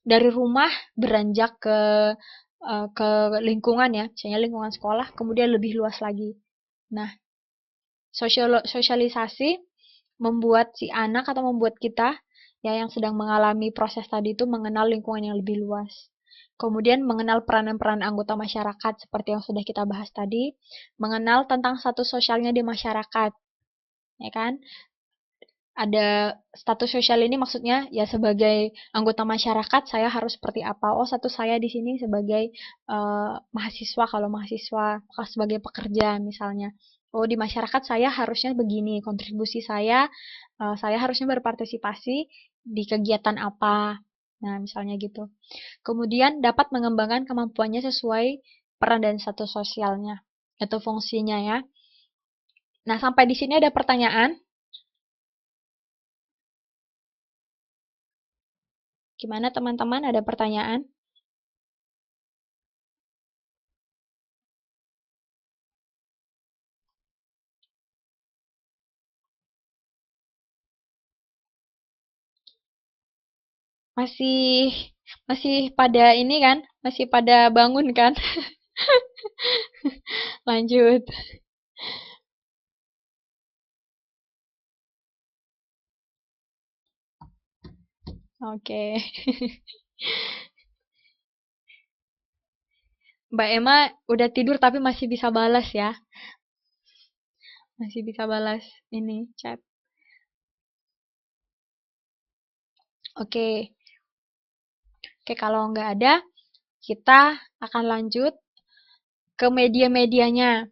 dari rumah beranjak ke lingkungan ya, misalnya lingkungan sekolah, kemudian lebih luas lagi. Nah, sosialisasi membuat si anak atau membuat kita ya yang sedang mengalami proses tadi itu mengenal lingkungan yang lebih luas. Kemudian mengenal peranan-peranan anggota masyarakat seperti yang sudah kita bahas tadi, mengenal tentang status sosialnya di masyarakat, ya kan? Ada status sosial ini maksudnya ya sebagai anggota masyarakat saya harus seperti apa. Oh, status saya di sini sebagai mahasiswa kalau mahasiswa, sebagai pekerja misalnya. Oh, di masyarakat saya harusnya begini, kontribusi saya harusnya berpartisipasi di kegiatan apa. Nah, misalnya gitu. Kemudian dapat mengembangkan kemampuannya sesuai peran dan status sosialnya. Itu fungsinya ya. Nah, sampai di sini ada pertanyaan. Gimana teman-teman, ada pertanyaan? Masih masih pada ini kan? Masih pada bangun kan? Lanjut. Oke. Mbak Emma udah tidur tapi masih bisa balas ya. Masih bisa balas ini chat. Oke. Oke, kalau nggak ada, kita akan lanjut ke media-medianya.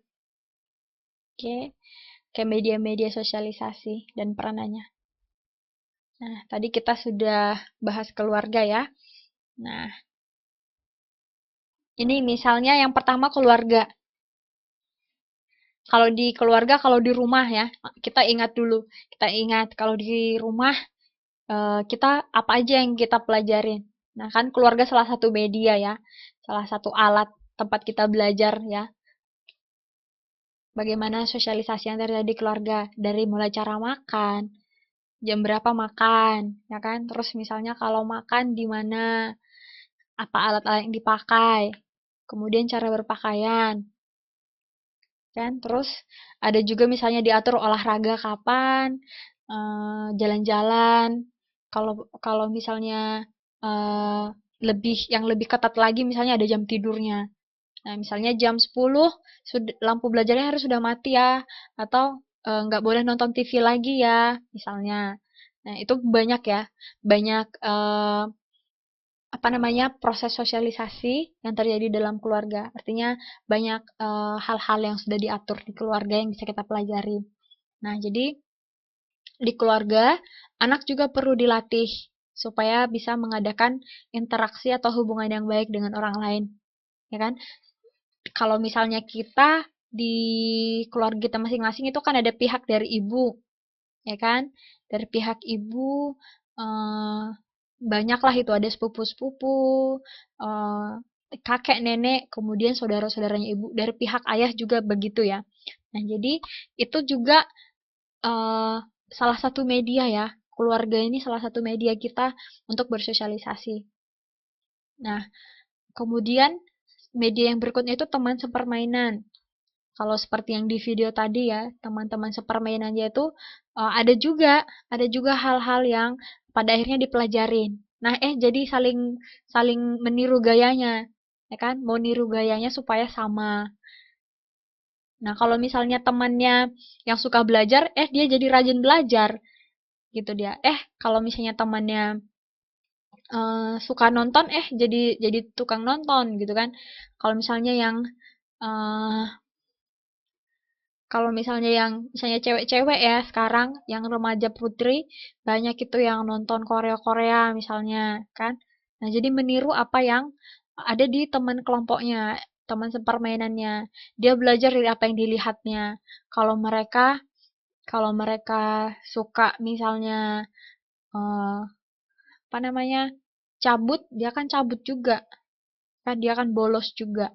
Oke. Ke media-media sosialisasi dan peranannya. Nah, tadi kita sudah bahas keluarga ya. Nah, ini misalnya yang pertama keluarga. Kalau di keluarga, kalau di rumah ya, kita ingat dulu. Kita ingat kalau di rumah kita apa aja yang kita pelajarin. Nah, kan keluarga salah satu media ya, salah satu alat tempat kita belajar ya. Bagaimana sosialisasi yang terjadi di keluarga dari mulai cara makan, jam berapa makan, ya kan? Terus misalnya kalau makan di mana, apa alat-alat yang dipakai, kemudian cara berpakaian, kan? Terus ada juga misalnya diatur olahraga kapan, jalan-jalan. Kalau kalau misalnya eh, yang lebih ketat lagi misalnya ada jam tidurnya. Nah, misalnya jam 10 lampu belajarnya harus sudah mati ya, atau nggak boleh nonton TV lagi ya, misalnya. Nah, itu banyak ya, banyak apa namanya, proses sosialisasi yang terjadi dalam keluarga. Artinya banyak hal-hal yang sudah diatur di keluarga yang bisa kita pelajari. Nah, jadi di keluarga, anak juga perlu dilatih supaya bisa mengadakan interaksi atau hubungan yang baik dengan orang lain, ya kan? Kalau misalnya kita di keluarga kita masing-masing itu kan ada pihak dari ibu, ya kan? Dari pihak ibu eh, banyak lah itu ada sepupu-sepupu, eh, kakek, nenek, kemudian saudara-saudaranya ibu. Dari pihak ayah juga begitu ya. Nah, jadi itu juga eh, salah satu media ya. Keluarga ini salah satu media kita untuk bersosialisasi. Nah, kemudian media yang berikutnya itu teman sepermainan. Kalau seperti yang di video tadi ya, teman-teman sepermainannya itu ada juga hal-hal yang pada akhirnya dipelajarin. Nah, jadi saling saling meniru gayanya, ya kan? Mau niru gayanya supaya sama. Nah, kalau misalnya temannya yang suka belajar, dia jadi rajin belajar, gitu dia. Kalau misalnya temannya suka nonton, jadi tukang nonton, gitu kan? Kalau misalnya yang eh, Kalau misalnya yang misalnya cewek-cewek ya sekarang yang remaja putri banyak itu yang nonton Korea-Korea misalnya kan. Nah, jadi meniru apa yang ada di teman kelompoknya, teman sepermainannya. Dia belajar dari apa yang dilihatnya. Kalau mereka kalau mereka suka misalnya eh, apa namanya? Cabut, dia kan cabut juga. Kan dia kan bolos juga.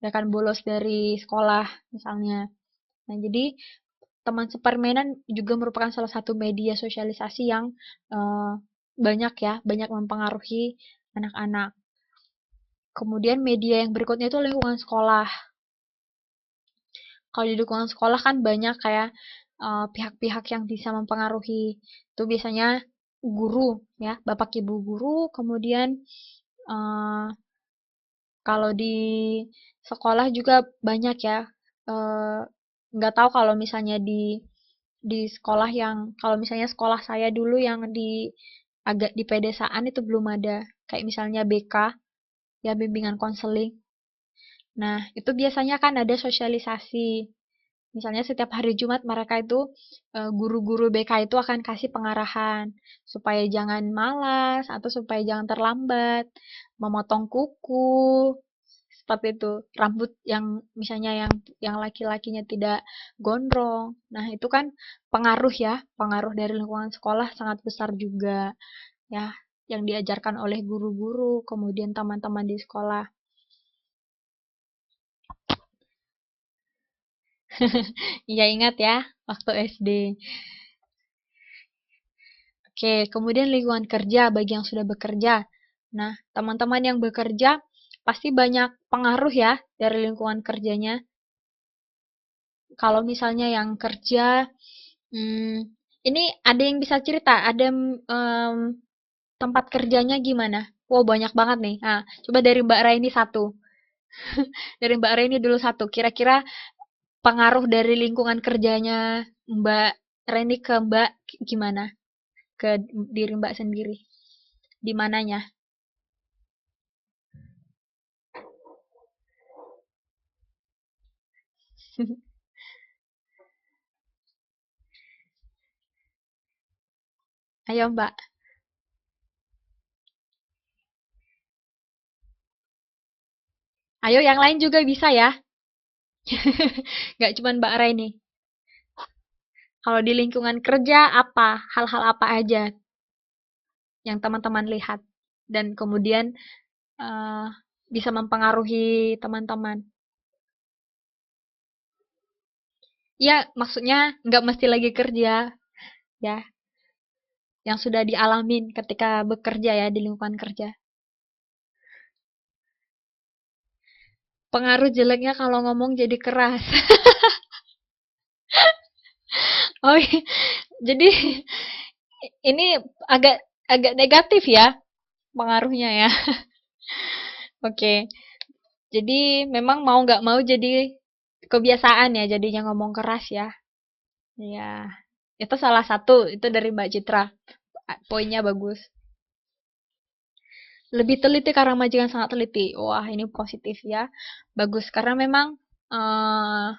Dia kan bolos dari sekolah misalnya. Nah, jadi teman sepermainan juga merupakan salah satu media sosialisasi yang eh, banyak mempengaruhi anak-anak. Kemudian media yang berikutnya itu lingkungan sekolah. Kalau di lingkungan sekolah kan banyak kayak pihak-pihak yang bisa mempengaruhi. Itu biasanya guru ya, bapak ibu guru, kemudian eh, kalau di sekolah juga banyak ya. Eh, nggak tahu kalau misalnya di sekolah yang kalau misalnya sekolah saya dulu yang agak di pedesaan itu belum ada. Kayak misalnya BK, ya bimbingan konseling. Nah, itu biasanya kan ada sosialisasi. Misalnya setiap hari Jumat mereka itu guru-guru BK itu akan kasih pengarahan supaya jangan malas atau supaya jangan terlambat, memotong kuku, seperti itu. Rambut yang misalnya yang laki-lakinya tidak gondrong. Nah, itu kan pengaruh ya, pengaruh dari lingkungan sekolah sangat besar juga ya yang diajarkan oleh guru-guru, kemudian teman-teman di sekolah. Iya ingat ya waktu SD. Oke, kemudian lingkungan kerja bagi yang sudah bekerja. Nah, teman-teman yang bekerja pasti banyak pengaruh ya dari lingkungan kerjanya. Kalau misalnya yang kerja, ini ada yang bisa cerita, ada tempat kerjanya gimana? Wow, banyak banget nih. Nah, coba dari Mbak Raini satu. Dari Mbak Raini dulu satu. Kira-kira pengaruh dari lingkungan kerjanya Mbak Raini ke Mbak gimana? Ke diri Mbak sendiri. Di mananya? Ayo Mbak. Ayo yang lain juga bisa ya. Gak cuma Mbak Raini. Kalau di lingkungan kerja apa? Hal-hal apa aja yang teman-teman lihat? Dan kemudian eh, bisa mempengaruhi teman-teman. Ya, maksudnya nggak mesti lagi kerja, ya. Yang sudah dialamin ketika bekerja ya di lingkungan kerja. Pengaruh jeleknya kalau ngomong jadi keras. Oh, iya. Jadi ini agak agak negatif ya pengaruhnya ya. Oke. Jadi memang mau nggak mau jadi kebiasaan ya jadinya ngomong keras ya. Iya. Itu salah satu itu dari Mbak Citra. Poinnya bagus. Lebih teliti karena majikan sangat teliti. Wah, ini positif ya. Bagus karena memang eh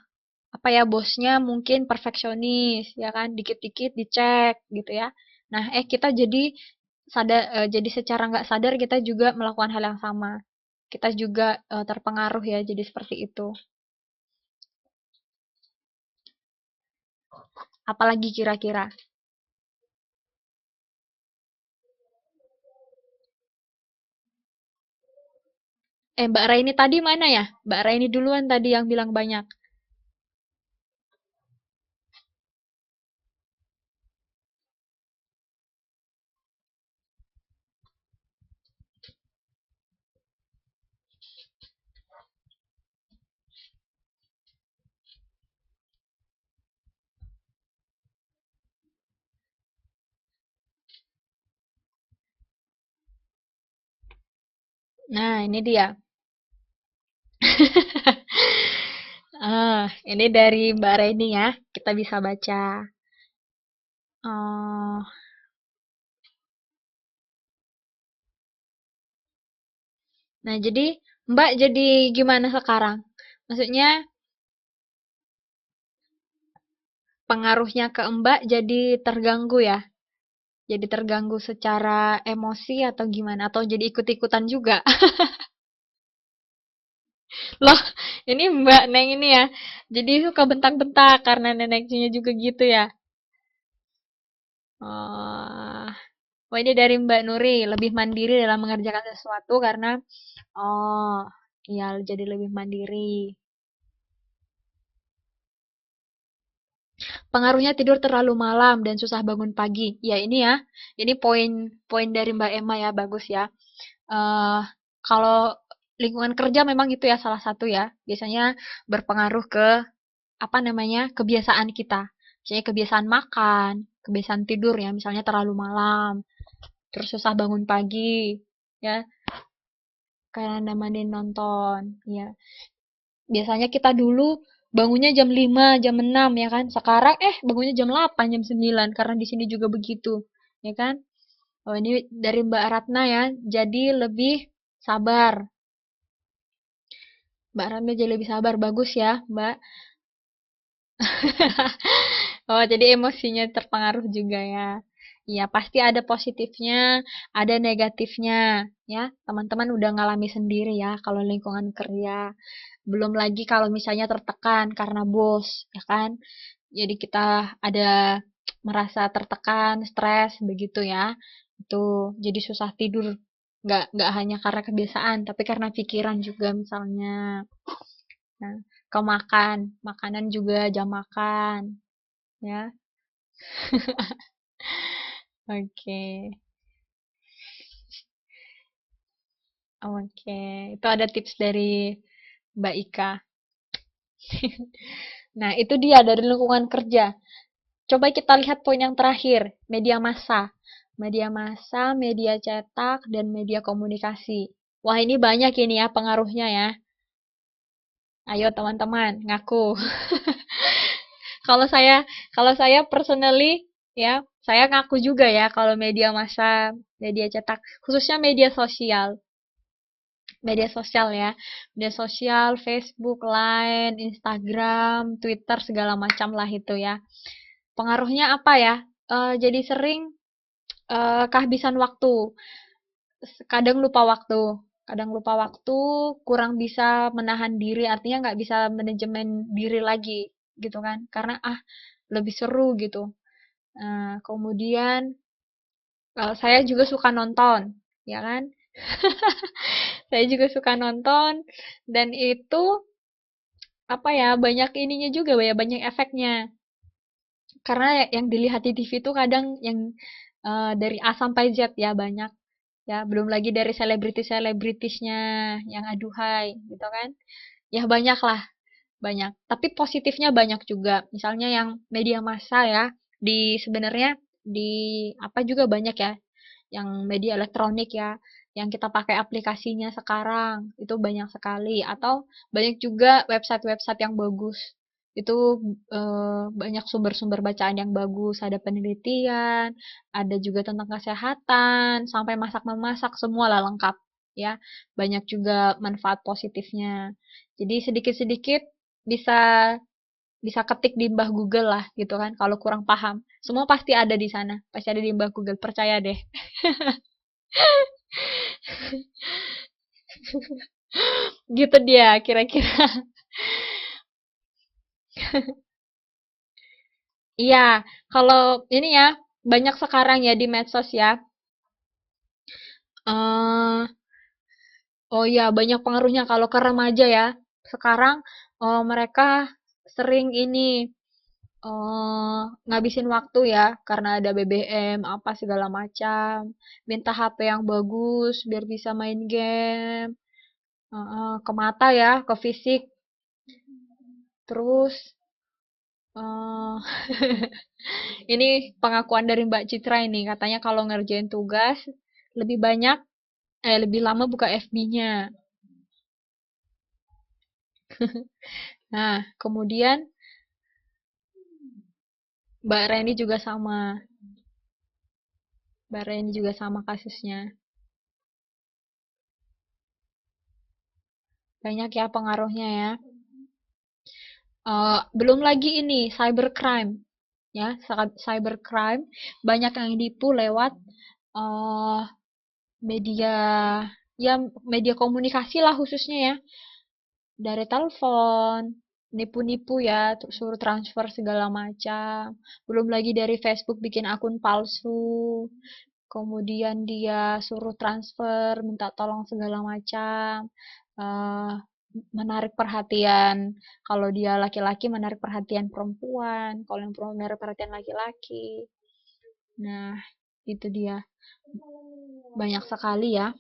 apa ya, bosnya mungkin perfeksionis ya kan, dikit-dikit dicek gitu ya. Nah, kita jadi sadar, jadi secara nggak sadar kita juga melakukan hal yang sama. Kita juga terpengaruh ya, jadi seperti itu. Apalagi kira-kira? Mbak Raini tadi mana ya? Mbak Raini duluan tadi yang bilang banyak. Nah, ini dia. Ini dari Mbak Raini ya. Kita bisa baca. Oh, nah, jadi Mbak jadi gimana sekarang? Maksudnya pengaruhnya ke Mbak jadi terganggu ya? Jadi terganggu secara emosi atau gimana? Atau jadi ikut-ikutan juga? Loh, ini Mbak Neng ini ya. Jadi suka bentak-bentak karena neneknya juga gitu ya. Oh, oh, ini dari Mbak Nuri, lebih mandiri dalam mengerjakan sesuatu karena oh, iya jadi lebih mandiri. Pengaruhnya tidur terlalu malam dan susah bangun pagi. Ya ini ya, ini poin-poin dari Mbak Emma ya, bagus ya. eh Kalau lingkungan kerja memang itu ya salah satu ya. Biasanya berpengaruh ke apa namanya, kebiasaan kita. Misalnya kebiasaan makan, kebiasaan tidur ya, misalnya terlalu malam, terus susah bangun pagi, ya, karena nemenin nonton, ya. Biasanya kita dulu bangunnya jam 5, jam 6 ya kan. Sekarang bangunnya jam 8, jam 9 karena di sini juga begitu, ya kan? Oh, ini dari Mbak Ratna ya. Jadi lebih sabar. Mbak Ratna jadi lebih sabar. Bagus ya, Mbak. Oh, jadi emosinya terpengaruh juga ya. Iya, pasti ada positifnya, ada negatifnya, ya. Teman-teman udah ngalami sendiri ya kalau lingkungan kerja. Belum lagi kalau misalnya tertekan karena bos, ya kan? Jadi kita ada merasa tertekan, stres, begitu ya. Itu jadi susah tidur. Nggak hanya karena kebiasaan, tapi karena pikiran juga misalnya. Nah, kau makan, makanan juga jam makan, ya. Oke, oke. Itu ada tips dari Mbak Ika. Nah, itu dia dari lingkungan kerja. Coba kita lihat poin yang terakhir, media massa. Media massa, media cetak, dan media komunikasi. Wah, ini banyak ini ya pengaruhnya ya. Ayo teman-teman, ngaku. Kalau saya kalau saya personally ya, saya ngaku juga ya kalau media massa, media cetak, khususnya media sosial. Media sosial ya. Media sosial, Facebook, Line, Instagram, Twitter segala macam lah itu ya. Pengaruhnya apa ya? Jadi sering kehabisan waktu. Kadang lupa waktu. Kadang lupa waktu, kurang bisa menahan diri, artinya nggak bisa manajemen diri lagi gitu kan. Karena lebih seru gitu. Nah, kemudian saya juga suka nonton, ya kan? Saya juga suka nonton dan itu apa ya, banyak ininya juga ya, banyak efeknya. Karena yang dilihat di TV itu kadang yang dari A sampai Z ya banyak ya, belum lagi dari selebritis-selebritisnya yang aduhai gitu kan. Ya banyak lah, banyak. Tapi positifnya banyak juga. Misalnya yang media massa ya, di sebenarnya di apa juga banyak ya, yang media elektronik ya, yang kita pakai aplikasinya sekarang itu banyak sekali. Atau banyak juga website-website yang bagus. Itu banyak sumber-sumber bacaan yang bagus, ada penelitian, ada juga tentang kesehatan, sampai masak-memasak semua lah lengkap ya. Banyak juga manfaat positifnya. Jadi sedikit-sedikit bisa bisa ketik di Mbah Google lah gitu kan kalau kurang paham. Semua pasti ada di sana, pasti ada di Mbah Google, percaya deh. Gitu dia kira-kira. Iya, kalau ini ya banyak sekarang ya di medsos ya. eh oh iya, banyak pengaruhnya kalau ke remaja ya. Sekarang mereka sering ini ngabisin waktu ya karena ada BBM apa segala macam. Minta HP yang bagus biar bisa main game. Ke mata ya, ke fisik. Terus eh ini pengakuan dari Mbak Citra ini katanya kalau ngerjain tugas lebih banyak lebih lama buka FB-nya. Nah, kemudian Mbak Reni juga sama. Mbak Reni juga sama kasusnya. Banyak ya pengaruhnya ya. Belum lagi ini cybercrime ya, cybercrime banyak yang dipu lewat uh, media ya media komunikasi lah khususnya ya. Dari telepon, nipu-nipu ya, suruh transfer segala macam. Belum lagi dari Facebook bikin akun palsu. Kemudian dia suruh transfer, minta tolong segala macam. eh Menarik perhatian. Kalau dia laki-laki menarik perhatian perempuan, kalau yang perempuan menarik perhatian laki-laki. Nah, itu dia. Banyak sekali ya.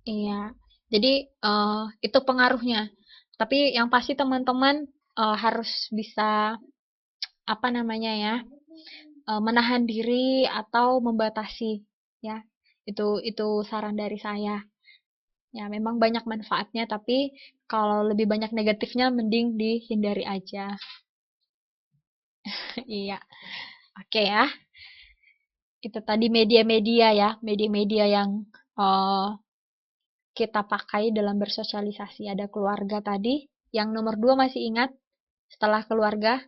Iya. Jadi itu pengaruhnya. Tapi yang pasti teman-teman harus bisa apa namanya ya, menahan diri atau membatasi ya. Itu saran dari saya. Ya, memang banyak manfaatnya tapi kalau lebih banyak negatifnya mending dihindari aja. Iya. Oke ya. Itu tadi media-media ya, media-media yang eh, kita pakai dalam bersosialisasi. Ada keluarga tadi, yang nomor dua masih ingat? Setelah keluarga,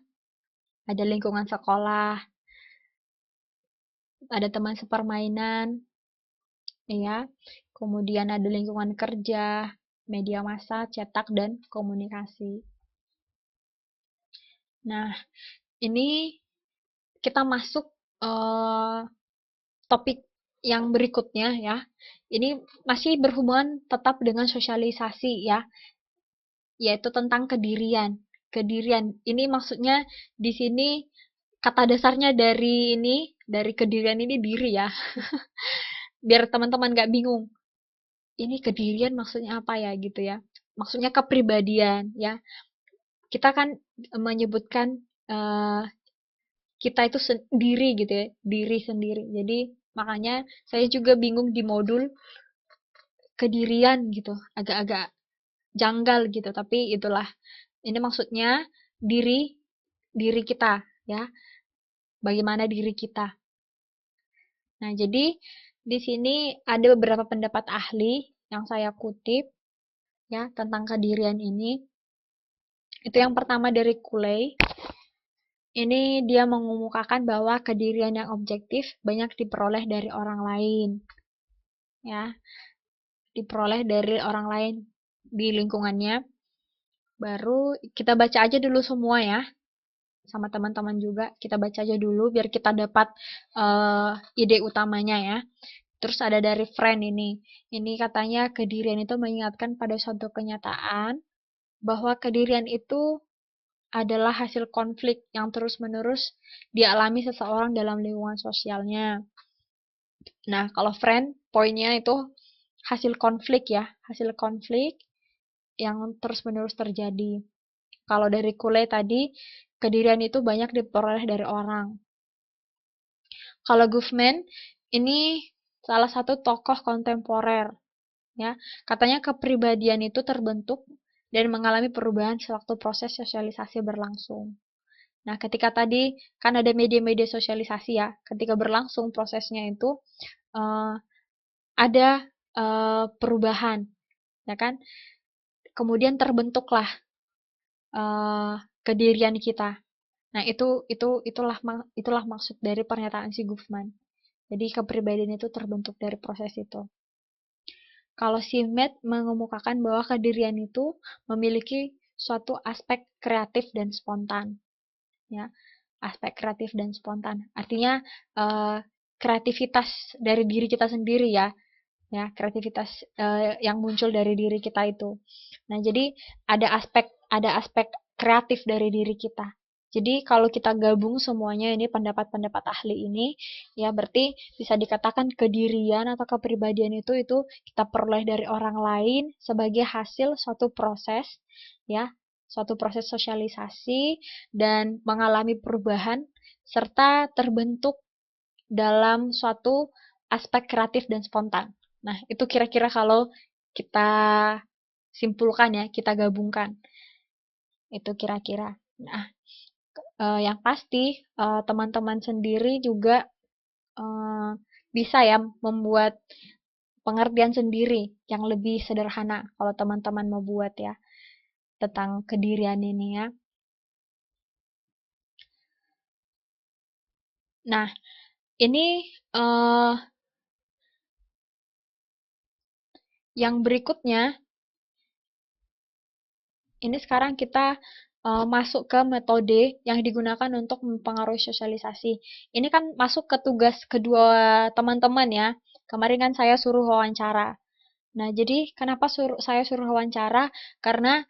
ada lingkungan sekolah, ada teman sepermainan, ya. Kemudian ada lingkungan kerja, media massa, cetak, dan komunikasi. Nah, ini kita masuk eh, topik yang berikutnya ya. Ini masih berhubungan tetap dengan sosialisasi ya, yaitu tentang kedirian. Kedirian ini maksudnya di sini kata dasarnya dari ini, dari kedirian ini diri ya. Biar teman-teman nggak bingung. Ini kedirian maksudnya apa ya gitu ya. Maksudnya kepribadian ya. Kita kan menyebutkan kita itu sendiri gitu ya, diri sendiri. Jadi makanya saya juga bingung di modul kedirian gitu, agak-agak janggal gitu. Tapi itulah, ini maksudnya diri diri kita ya, bagaimana diri kita. Nah, jadi di sini ada beberapa pendapat ahli yang saya kutip ya tentang kedirian ini. Itu yang pertama dari Cooley. Ini dia mengemukakan bahwa kedirian yang objektif banyak diperoleh dari orang lain. Ya, diperoleh dari orang lain di lingkungannya. Baru kita baca aja dulu semua ya, sama teman-teman juga. Kita baca aja dulu biar kita dapat ide utamanya ya. Terus ada dari friend ini. Ini katanya kedirian itu mengingatkan pada suatu kenyataan bahwa kedirian itu adalah hasil konflik yang terus-menerus dialami seseorang dalam lingkungan sosialnya. Nah, kalau friend, poinnya itu hasil konflik ya, hasil konflik yang terus-menerus terjadi. Kalau dari Kule tadi, kedirian itu banyak diperoleh dari orang. Kalau Goffman, ini salah satu tokoh kontemporer Ya, katanya kepribadian itu terbentuk dan mengalami perubahan sewaktu proses sosialisasi berlangsung. Nah, ketika tadi kan ada media-media sosialisasi ya, ketika berlangsung prosesnya itu uh, ada perubahan, ya kan? Kemudian terbentuklah kedirian kita. Nah, itulah maksud dari pernyataan si Gufman. Jadi kepribadian itu terbentuk dari proses itu. Kalau si Matt mengemukakan bahwa kedirian itu memiliki suatu aspek kreatif dan spontan, ya, aspek kreatif dan spontan. Artinya kreativitas dari diri kita sendiri ya kreativitas yang muncul dari diri kita itu. Nah, jadi ada aspek kreatif dari diri kita. Jadi kalau kita gabung semuanya ini pendapat-pendapat ahli ini, ya berarti bisa dikatakan kedirian atau kepribadian itu kita peroleh dari orang lain sebagai hasil suatu proses, ya, suatu proses sosialisasi dan mengalami perubahan serta terbentuk dalam suatu aspek kreatif dan spontan. Nah, itu kira-kira kalau kita simpulkan ya, kita gabungkan. Itu kira-kira. Nah, yang pasti teman-teman sendiri juga bisa ya membuat pengertian sendiri yang lebih sederhana kalau teman-teman mau buat ya tentang kedirian ini ya. Nah, ini yang berikutnya, ini sekarang kita masuk ke metode yang digunakan untuk mempengaruhi sosialisasi. Ini kan masuk ke tugas kedua teman-teman ya. Kemarin kan saya suruh wawancara. Nah, jadi kenapa saya suruh wawancara? Karena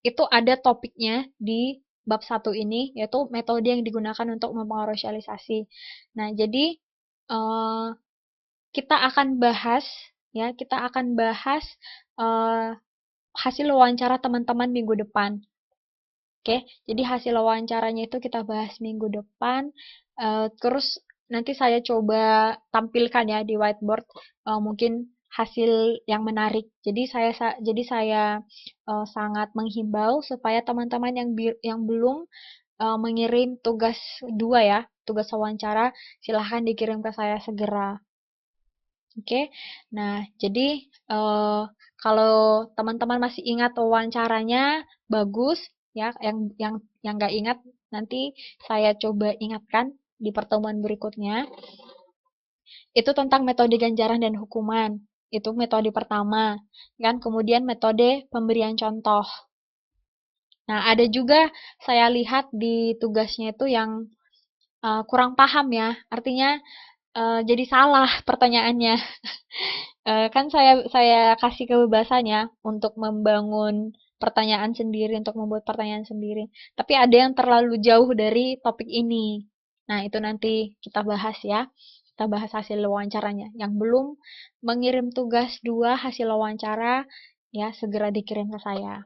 itu ada topiknya di bab 1 ini, yaitu metode yang digunakan untuk mempengaruhi sosialisasi. Nah, jadi kita akan bahas hasil wawancara teman-teman minggu depan. Oke, jadi hasil wawancaranya itu kita bahas minggu depan. Terus nanti saya coba tampilkan ya di whiteboard mungkin hasil yang menarik. Jadi saya sangat menghimbau supaya teman-teman yang belum mengirim tugas 2 ya, tugas wawancara, silahkan dikirim ke saya segera. Oke, nah jadi kalau teman-teman masih ingat wawancaranya bagus ya, yang nggak ingat nanti saya coba ingatkan di pertemuan berikutnya. Itu tentang metode ganjaran dan hukuman. Itu metode pertama, kan? Kemudian metode pemberian contoh. Nah, ada juga saya lihat di tugasnya itu yang kurang paham ya, artinya jadi salah pertanyaannya. Kan saya kasih kebebasannya untuk membangun pertanyaan sendiri, untuk membuat pertanyaan sendiri. Tapi ada yang terlalu jauh dari topik ini. Nah, itu nanti kita bahas ya. Kita bahas hasil wawancaranya. Yang belum mengirim tugas 2 hasil wawancara, ya segera dikirim ke saya.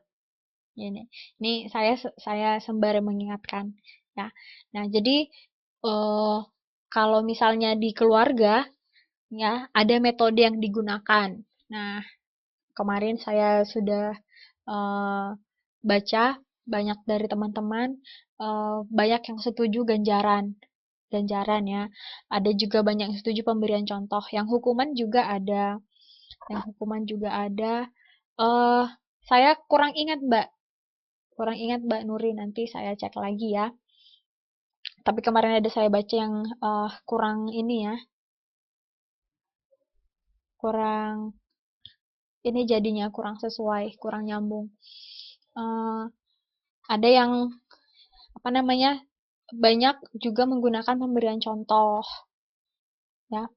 Ini saya sembari mengingatkan ya. Nah, jadi kalau misalnya di keluarga ya ada metode yang digunakan. Nah, kemarin saya sudah baca banyak dari teman-teman banyak yang setuju ganjaran ya. Ada juga banyak yang setuju pemberian contoh. Yang hukuman juga ada. Eh saya kurang ingat Mbak Nuri, nanti saya cek lagi ya. Tapi kemarin ada saya baca yang kurang ini ya, kurang ini jadinya kurang sesuai, kurang nyambung. Ada yang apa namanya banyak juga menggunakan pemberian contoh ya.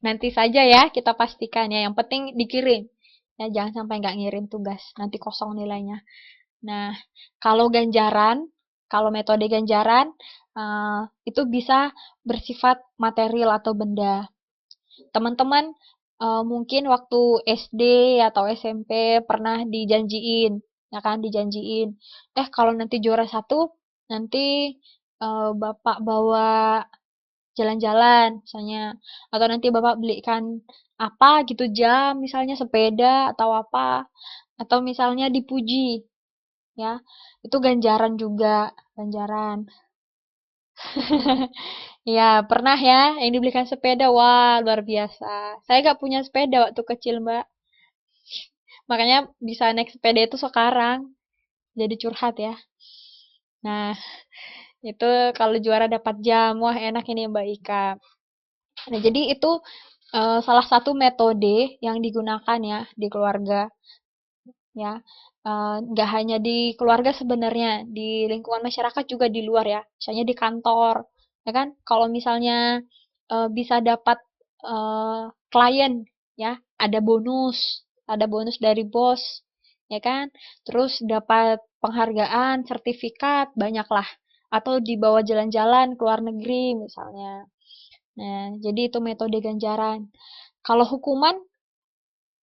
Nanti saja ya kita pastikan ya. Yang penting dikirim ya, jangan sampai nggak ngirim tugas, nanti kosong nilainya. Nah, kalau metode ganjaran itu bisa bersifat material atau benda. Teman-teman mungkin waktu SD atau SMP pernah dijanjiin, ya kan, dijanjiin. Kalau nanti juara 1, nanti Bapak bawa jalan-jalan misalnya, atau nanti Bapak belikan apa gitu, jam misalnya, sepeda atau apa, atau misalnya dipuji ya. Itu ganjaran juga, ganjaran. Ya, pernah ya yang dibelikan sepeda. Wah, luar biasa. Saya nggak punya sepeda waktu kecil, Mbak. Makanya bisa naik sepeda itu sekarang. Jadi curhat ya. Nah, itu kalau juara dapat jam. Wah, enak ini Mbak Ika. Nah, jadi itu salah satu metode yang digunakan ya di keluarga ya. Nggak hanya di keluarga sebenarnya, di lingkungan masyarakat juga di luar ya. Misalnya di kantor, ya kan? Kalau misalnya bisa dapat klien ya, ada bonus dari bos, ya kan? Terus dapat penghargaan, sertifikat, banyaklah. Atau dibawa jalan-jalan ke luar negeri misalnya. Nah, jadi itu metode ganjaran. Kalau hukuman,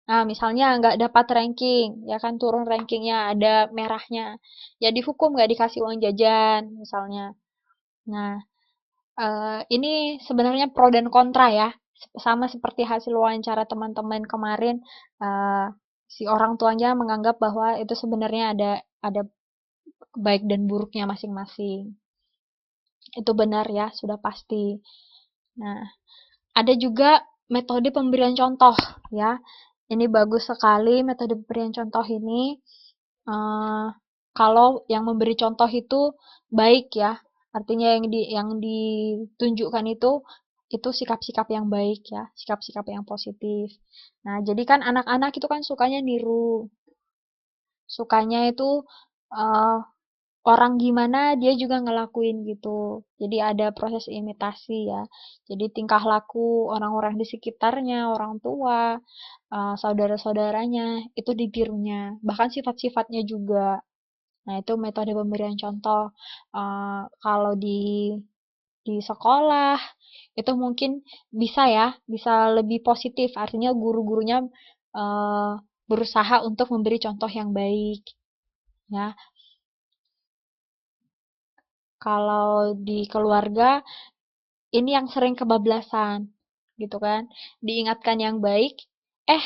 nah misalnya nggak dapat ranking, ya kan turun rankingnya, ada merahnya. Ya dihukum nggak dikasih uang jajan, misalnya. Nah, ini sebenarnya pro dan kontra ya. Sama seperti hasil wawancara teman-teman kemarin, eh, si orang tuanya menganggap bahwa itu sebenarnya ada baik dan buruknya masing-masing. Itu benar ya, sudah pasti. Nah, ada juga metode pemberian contoh ya. Ini bagus sekali metode pemberian contoh ini. Eh, Kalau yang memberi contoh itu baik ya, artinya yang ditunjukkan itu sikap-sikap yang baik ya, sikap-sikap yang positif. Nah, jadi kan anak-anak itu kan sukanya niru, sukanya itu eh, orang gimana dia juga ngelakuin gitu. Jadi ada proses imitasi ya. Jadi tingkah laku orang-orang di sekitarnya, orang tua, saudara-saudaranya itu ditirunya. Bahkan sifat-sifatnya juga. Nah, itu metode pemberian contoh. Kalau di sekolah itu mungkin bisa ya, bisa lebih positif. Artinya guru-gurunya eh, berusaha untuk memberi contoh yang baik. Ya, kalau di keluarga ini yang sering kebablasan, gitu kan? Diingatkan yang baik, eh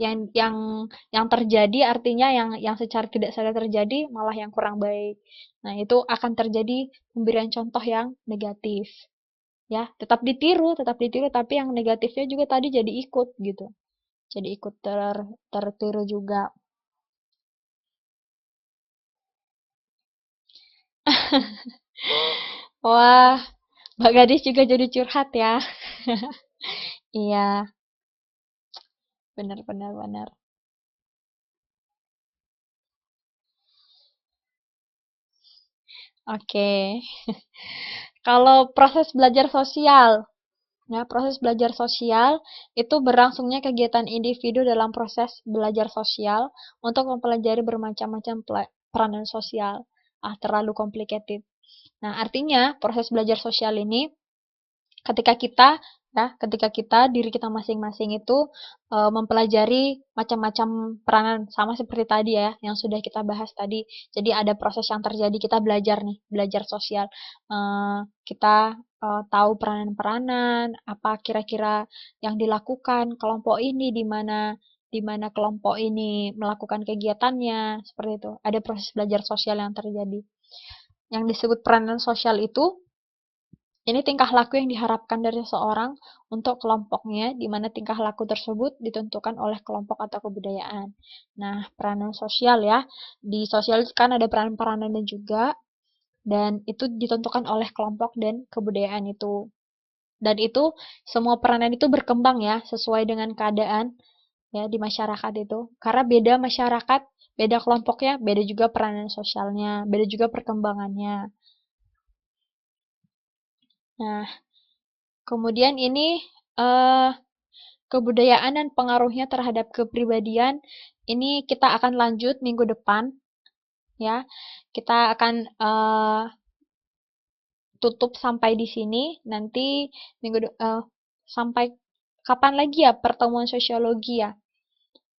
yang terjadi artinya yang secara tidak sadar terjadi malah yang kurang baik. Nah, itu akan terjadi pemberian contoh yang negatif. Ya, tetap ditiru tapi yang negatifnya juga tadi jadi ikut gitu. Jadi ikut tertiru juga. Wah, Mbak Gadis juga jadi curhat ya. Iya, benar benar benar. Oke. Kalau proses belajar sosial, ya, proses belajar sosial itu berlangsungnya kegiatan individu dalam proses belajar sosial untuk mempelajari bermacam-macam peranan sosial. Terlalu complicated. Nah, artinya proses belajar sosial ini ketika kita ketika kita diri kita masing-masing itu mempelajari macam-macam peranan sama seperti tadi ya yang sudah kita bahas tadi. Jadi ada proses yang terjadi kita belajar nih, belajar sosial. Kita tahu peranan-peranan, apa kira-kira yang dilakukan kelompok ini di mana kelompok ini melakukan kegiatannya, seperti itu. Ada proses belajar sosial yang terjadi. Yang disebut peranan sosial itu ini tingkah laku yang diharapkan dari seseorang untuk kelompoknya, di mana tingkah laku tersebut ditentukan oleh kelompok atau kebudayaan. Nah, peranan sosial ya. Di sosial kan ada peran-peranan juga, dan itu ditentukan oleh kelompok dan kebudayaan itu. Dan itu semua peranan itu berkembang ya, sesuai dengan keadaan ya di masyarakat itu. Karena beda masyarakat, beda kelompoknya, beda juga peranan sosialnya, beda juga perkembangannya. Nah, kemudian ini eh, kebudayaan dan pengaruhnya terhadap kepribadian ini kita akan lanjut minggu depan ya. Kita akan tutup sampai di sini. Nanti sampai kapan lagi ya pertemuan sosiologi ya?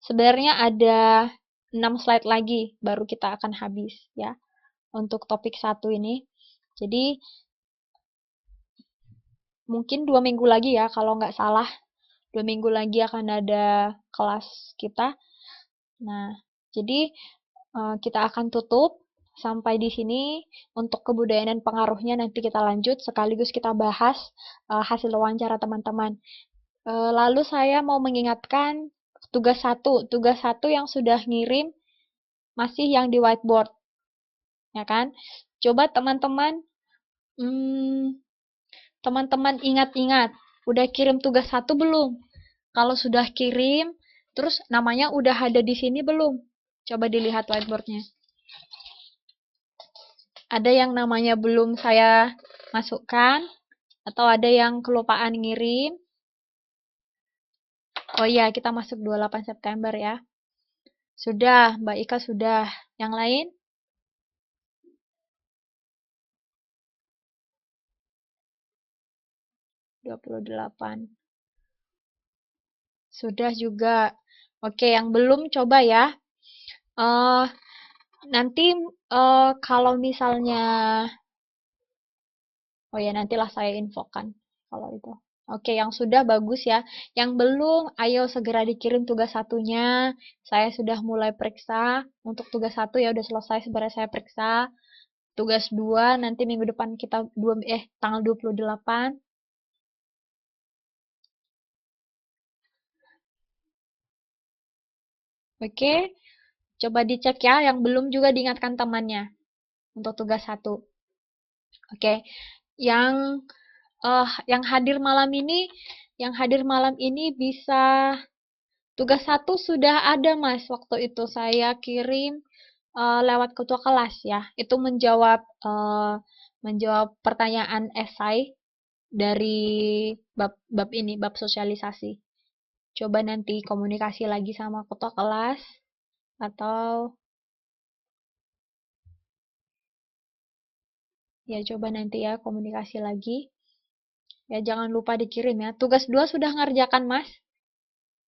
Sebenarnya ada 6 slide lagi baru kita akan habis ya untuk topik satu ini. Jadi mungkin 2 minggu lagi ya, kalau nggak salah. 2 minggu lagi akan ada kelas kita. Nah, jadi kita akan tutup sampai di sini. Untuk kebudayaan dan pengaruhnya nanti kita lanjut, sekaligus kita bahas hasil wawancara teman-teman. Lalu saya mau mengingatkan tugas satu yang sudah ngirim masih yang di whiteboard, ya kan? Coba teman-teman, teman-teman ingat-ingat, udah kirim tugas 1 belum? Kalau sudah kirim, terus namanya udah ada di sini belum? Coba dilihat whiteboardnya. Ada yang namanya belum saya masukkan, atau ada yang kelupaan ngirim. Oh iya, kita masuk 28 September ya. Sudah, Mbak Ika sudah. Yang lain? (28) Sudah juga. Oke, yang belum coba ya. Nanti kalau misalnya, oh ya nantilah saya infokan kalau itu. Oke, yang sudah bagus ya. Yang belum, ayo segera dikirim tugas satunya. Saya sudah mulai periksa. Untuk tugas 1 ya udah selesai, sebenarnya saya periksa. Tugas 2 nanti minggu depan kita tanggal 28. Oke, coba dicek ya. Yang belum juga diingatkan temannya untuk tugas 1. Oke, yang hadir malam ini bisa tugas 1 sudah ada Mas. Waktu itu saya kirim lewat ketua kelas ya. Itu menjawab pertanyaan esai dari bab sosialisasi. Coba nanti komunikasi lagi sama ketua kelas atau ya coba nanti ya komunikasi lagi. Ya jangan lupa dikirim ya. Tugas 2 sudah ngerjakan Mas?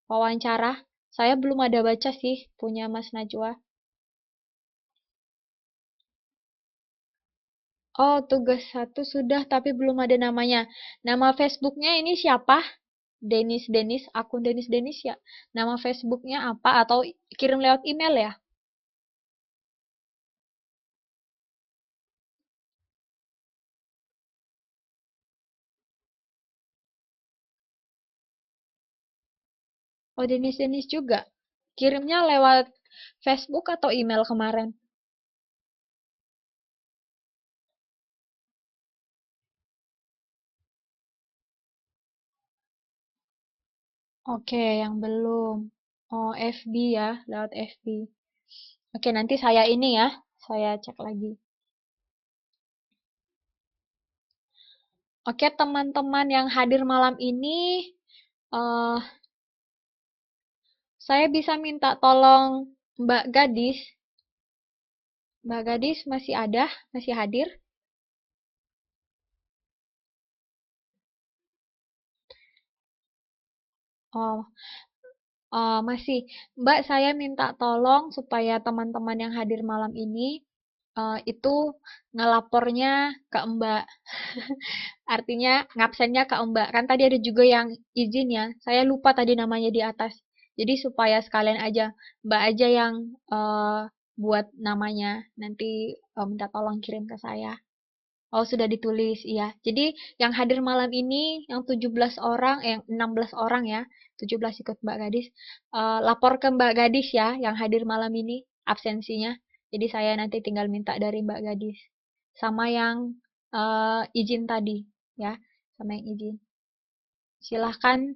Wawancara? Saya belum ada baca sih punya Mas Najwa. Oh, tugas 1 sudah tapi belum ada namanya. Nama Facebooknya ini siapa? Denis, akun Denis ya. Nama Facebooknya apa? Atau kirim lewat email ya? Oh, Denis juga. Kirimnya lewat Facebook atau email kemarin? Oke, yang belum. Oh, FB ya, lewat FB. Oke, nanti saya ini ya, saya cek lagi. Oke, teman-teman yang hadir malam ini, eh saya bisa minta tolong Mbak Gadis. Mbak Gadis masih ada? Masih hadir? Oh, masih. Mbak, saya minta tolong supaya teman-teman yang hadir malam ini itu ngelapornya ke Mbak. Artinya ngabsennya ke Mbak. Kan tadi ada juga yang izin ya. Saya lupa tadi namanya di atas. Jadi supaya sekalian aja Mbak aja yang buat namanya. Nanti minta tolong kirim ke saya. Oh, sudah ditulis, iya. Jadi yang hadir malam ini yang 17 orang, yang 16 orang ya. 17 ikut Mbak Gadis. Lapor ke Mbak Gadis ya yang hadir malam ini absensinya. Jadi saya nanti tinggal minta dari Mbak Gadis. Sama yang izin tadi ya, sama yang izin. Silahkan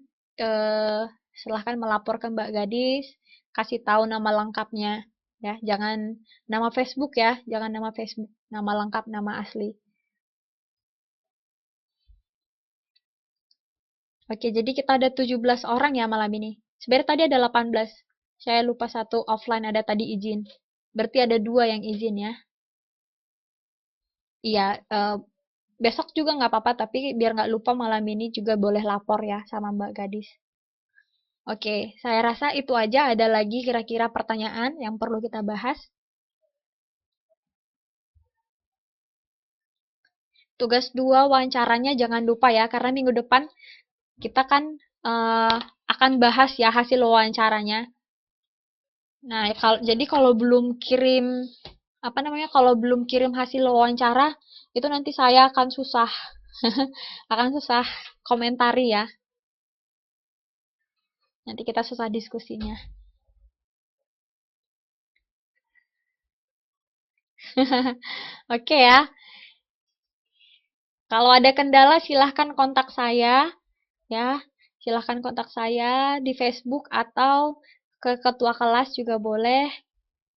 silahkan melapor ke Mbak Gadis, kasih tahu nama lengkapnya ya, jangan nama Facebook ya, jangan nama Facebook, nama lengkap, nama asli. Oke, jadi kita ada 17 orang ya malam ini. Sebenarnya tadi ada 18. Saya lupa satu offline ada tadi izin. Berarti ada 2 yang izin ya. Iya, besok juga nggak apa-apa, tapi biar nggak lupa malam ini juga boleh lapor ya sama Mbak Gadis. Oke, saya rasa itu aja. Ada lagi kira-kira pertanyaan yang perlu kita bahas? tugas 2 wawancaranya jangan lupa ya, karena minggu depan kita kan akan bahas ya hasil wawancaranya. Nah, jadi kalau belum kirim apa namanya? Kalau belum kirim hasil wawancara, itu nanti saya akan susah akan susah komentari ya. Nanti kita susah diskusinya. Oke ya. Kalau ada kendala silahkan kontak saya ya. Silahkan kontak saya di Facebook atau ke ketua kelas juga boleh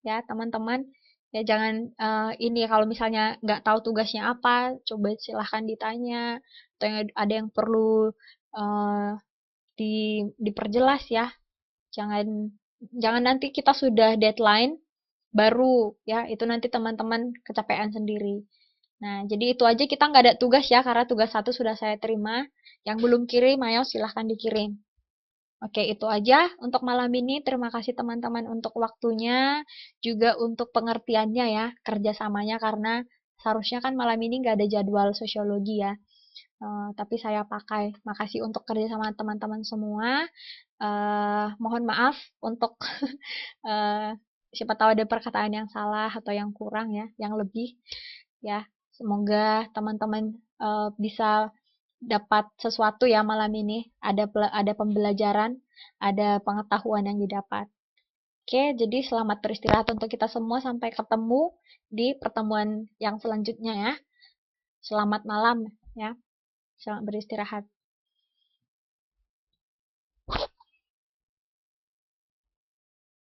ya teman-teman. Ya jangan ini kalau misalnya nggak tahu tugasnya apa, coba silahkan ditanya. Atau ada yang perlu eh, diperjelas ya. Jangan jangan nanti kita sudah deadline baru ya, itu nanti teman-teman kecapean sendiri. Nah, jadi itu aja, kita nggak ada tugas ya, karena tugas 1 sudah saya terima. Yang belum kirim, ayo silahkan dikirim. Oke, itu aja untuk malam ini. Terima kasih teman-teman untuk waktunya, juga untuk pengertiannya ya, kerjasamanya, karena seharusnya kan malam ini nggak ada jadwal sosiologi ya. Tapi saya pakai. Makasih untuk kerjasama teman-teman semua. Mohon maaf untuk eh, siapa tahu ada perkataan yang salah atau yang kurang ya, yang lebih ya. Semoga teman-teman bisa dapat sesuatu ya malam ini. Ada pembelajaran, ada pengetahuan yang didapat. Oke, jadi selamat beristirahat untuk kita semua. Sampai ketemu di pertemuan yang selanjutnya ya. Selamat malam ya. Selamat beristirahat.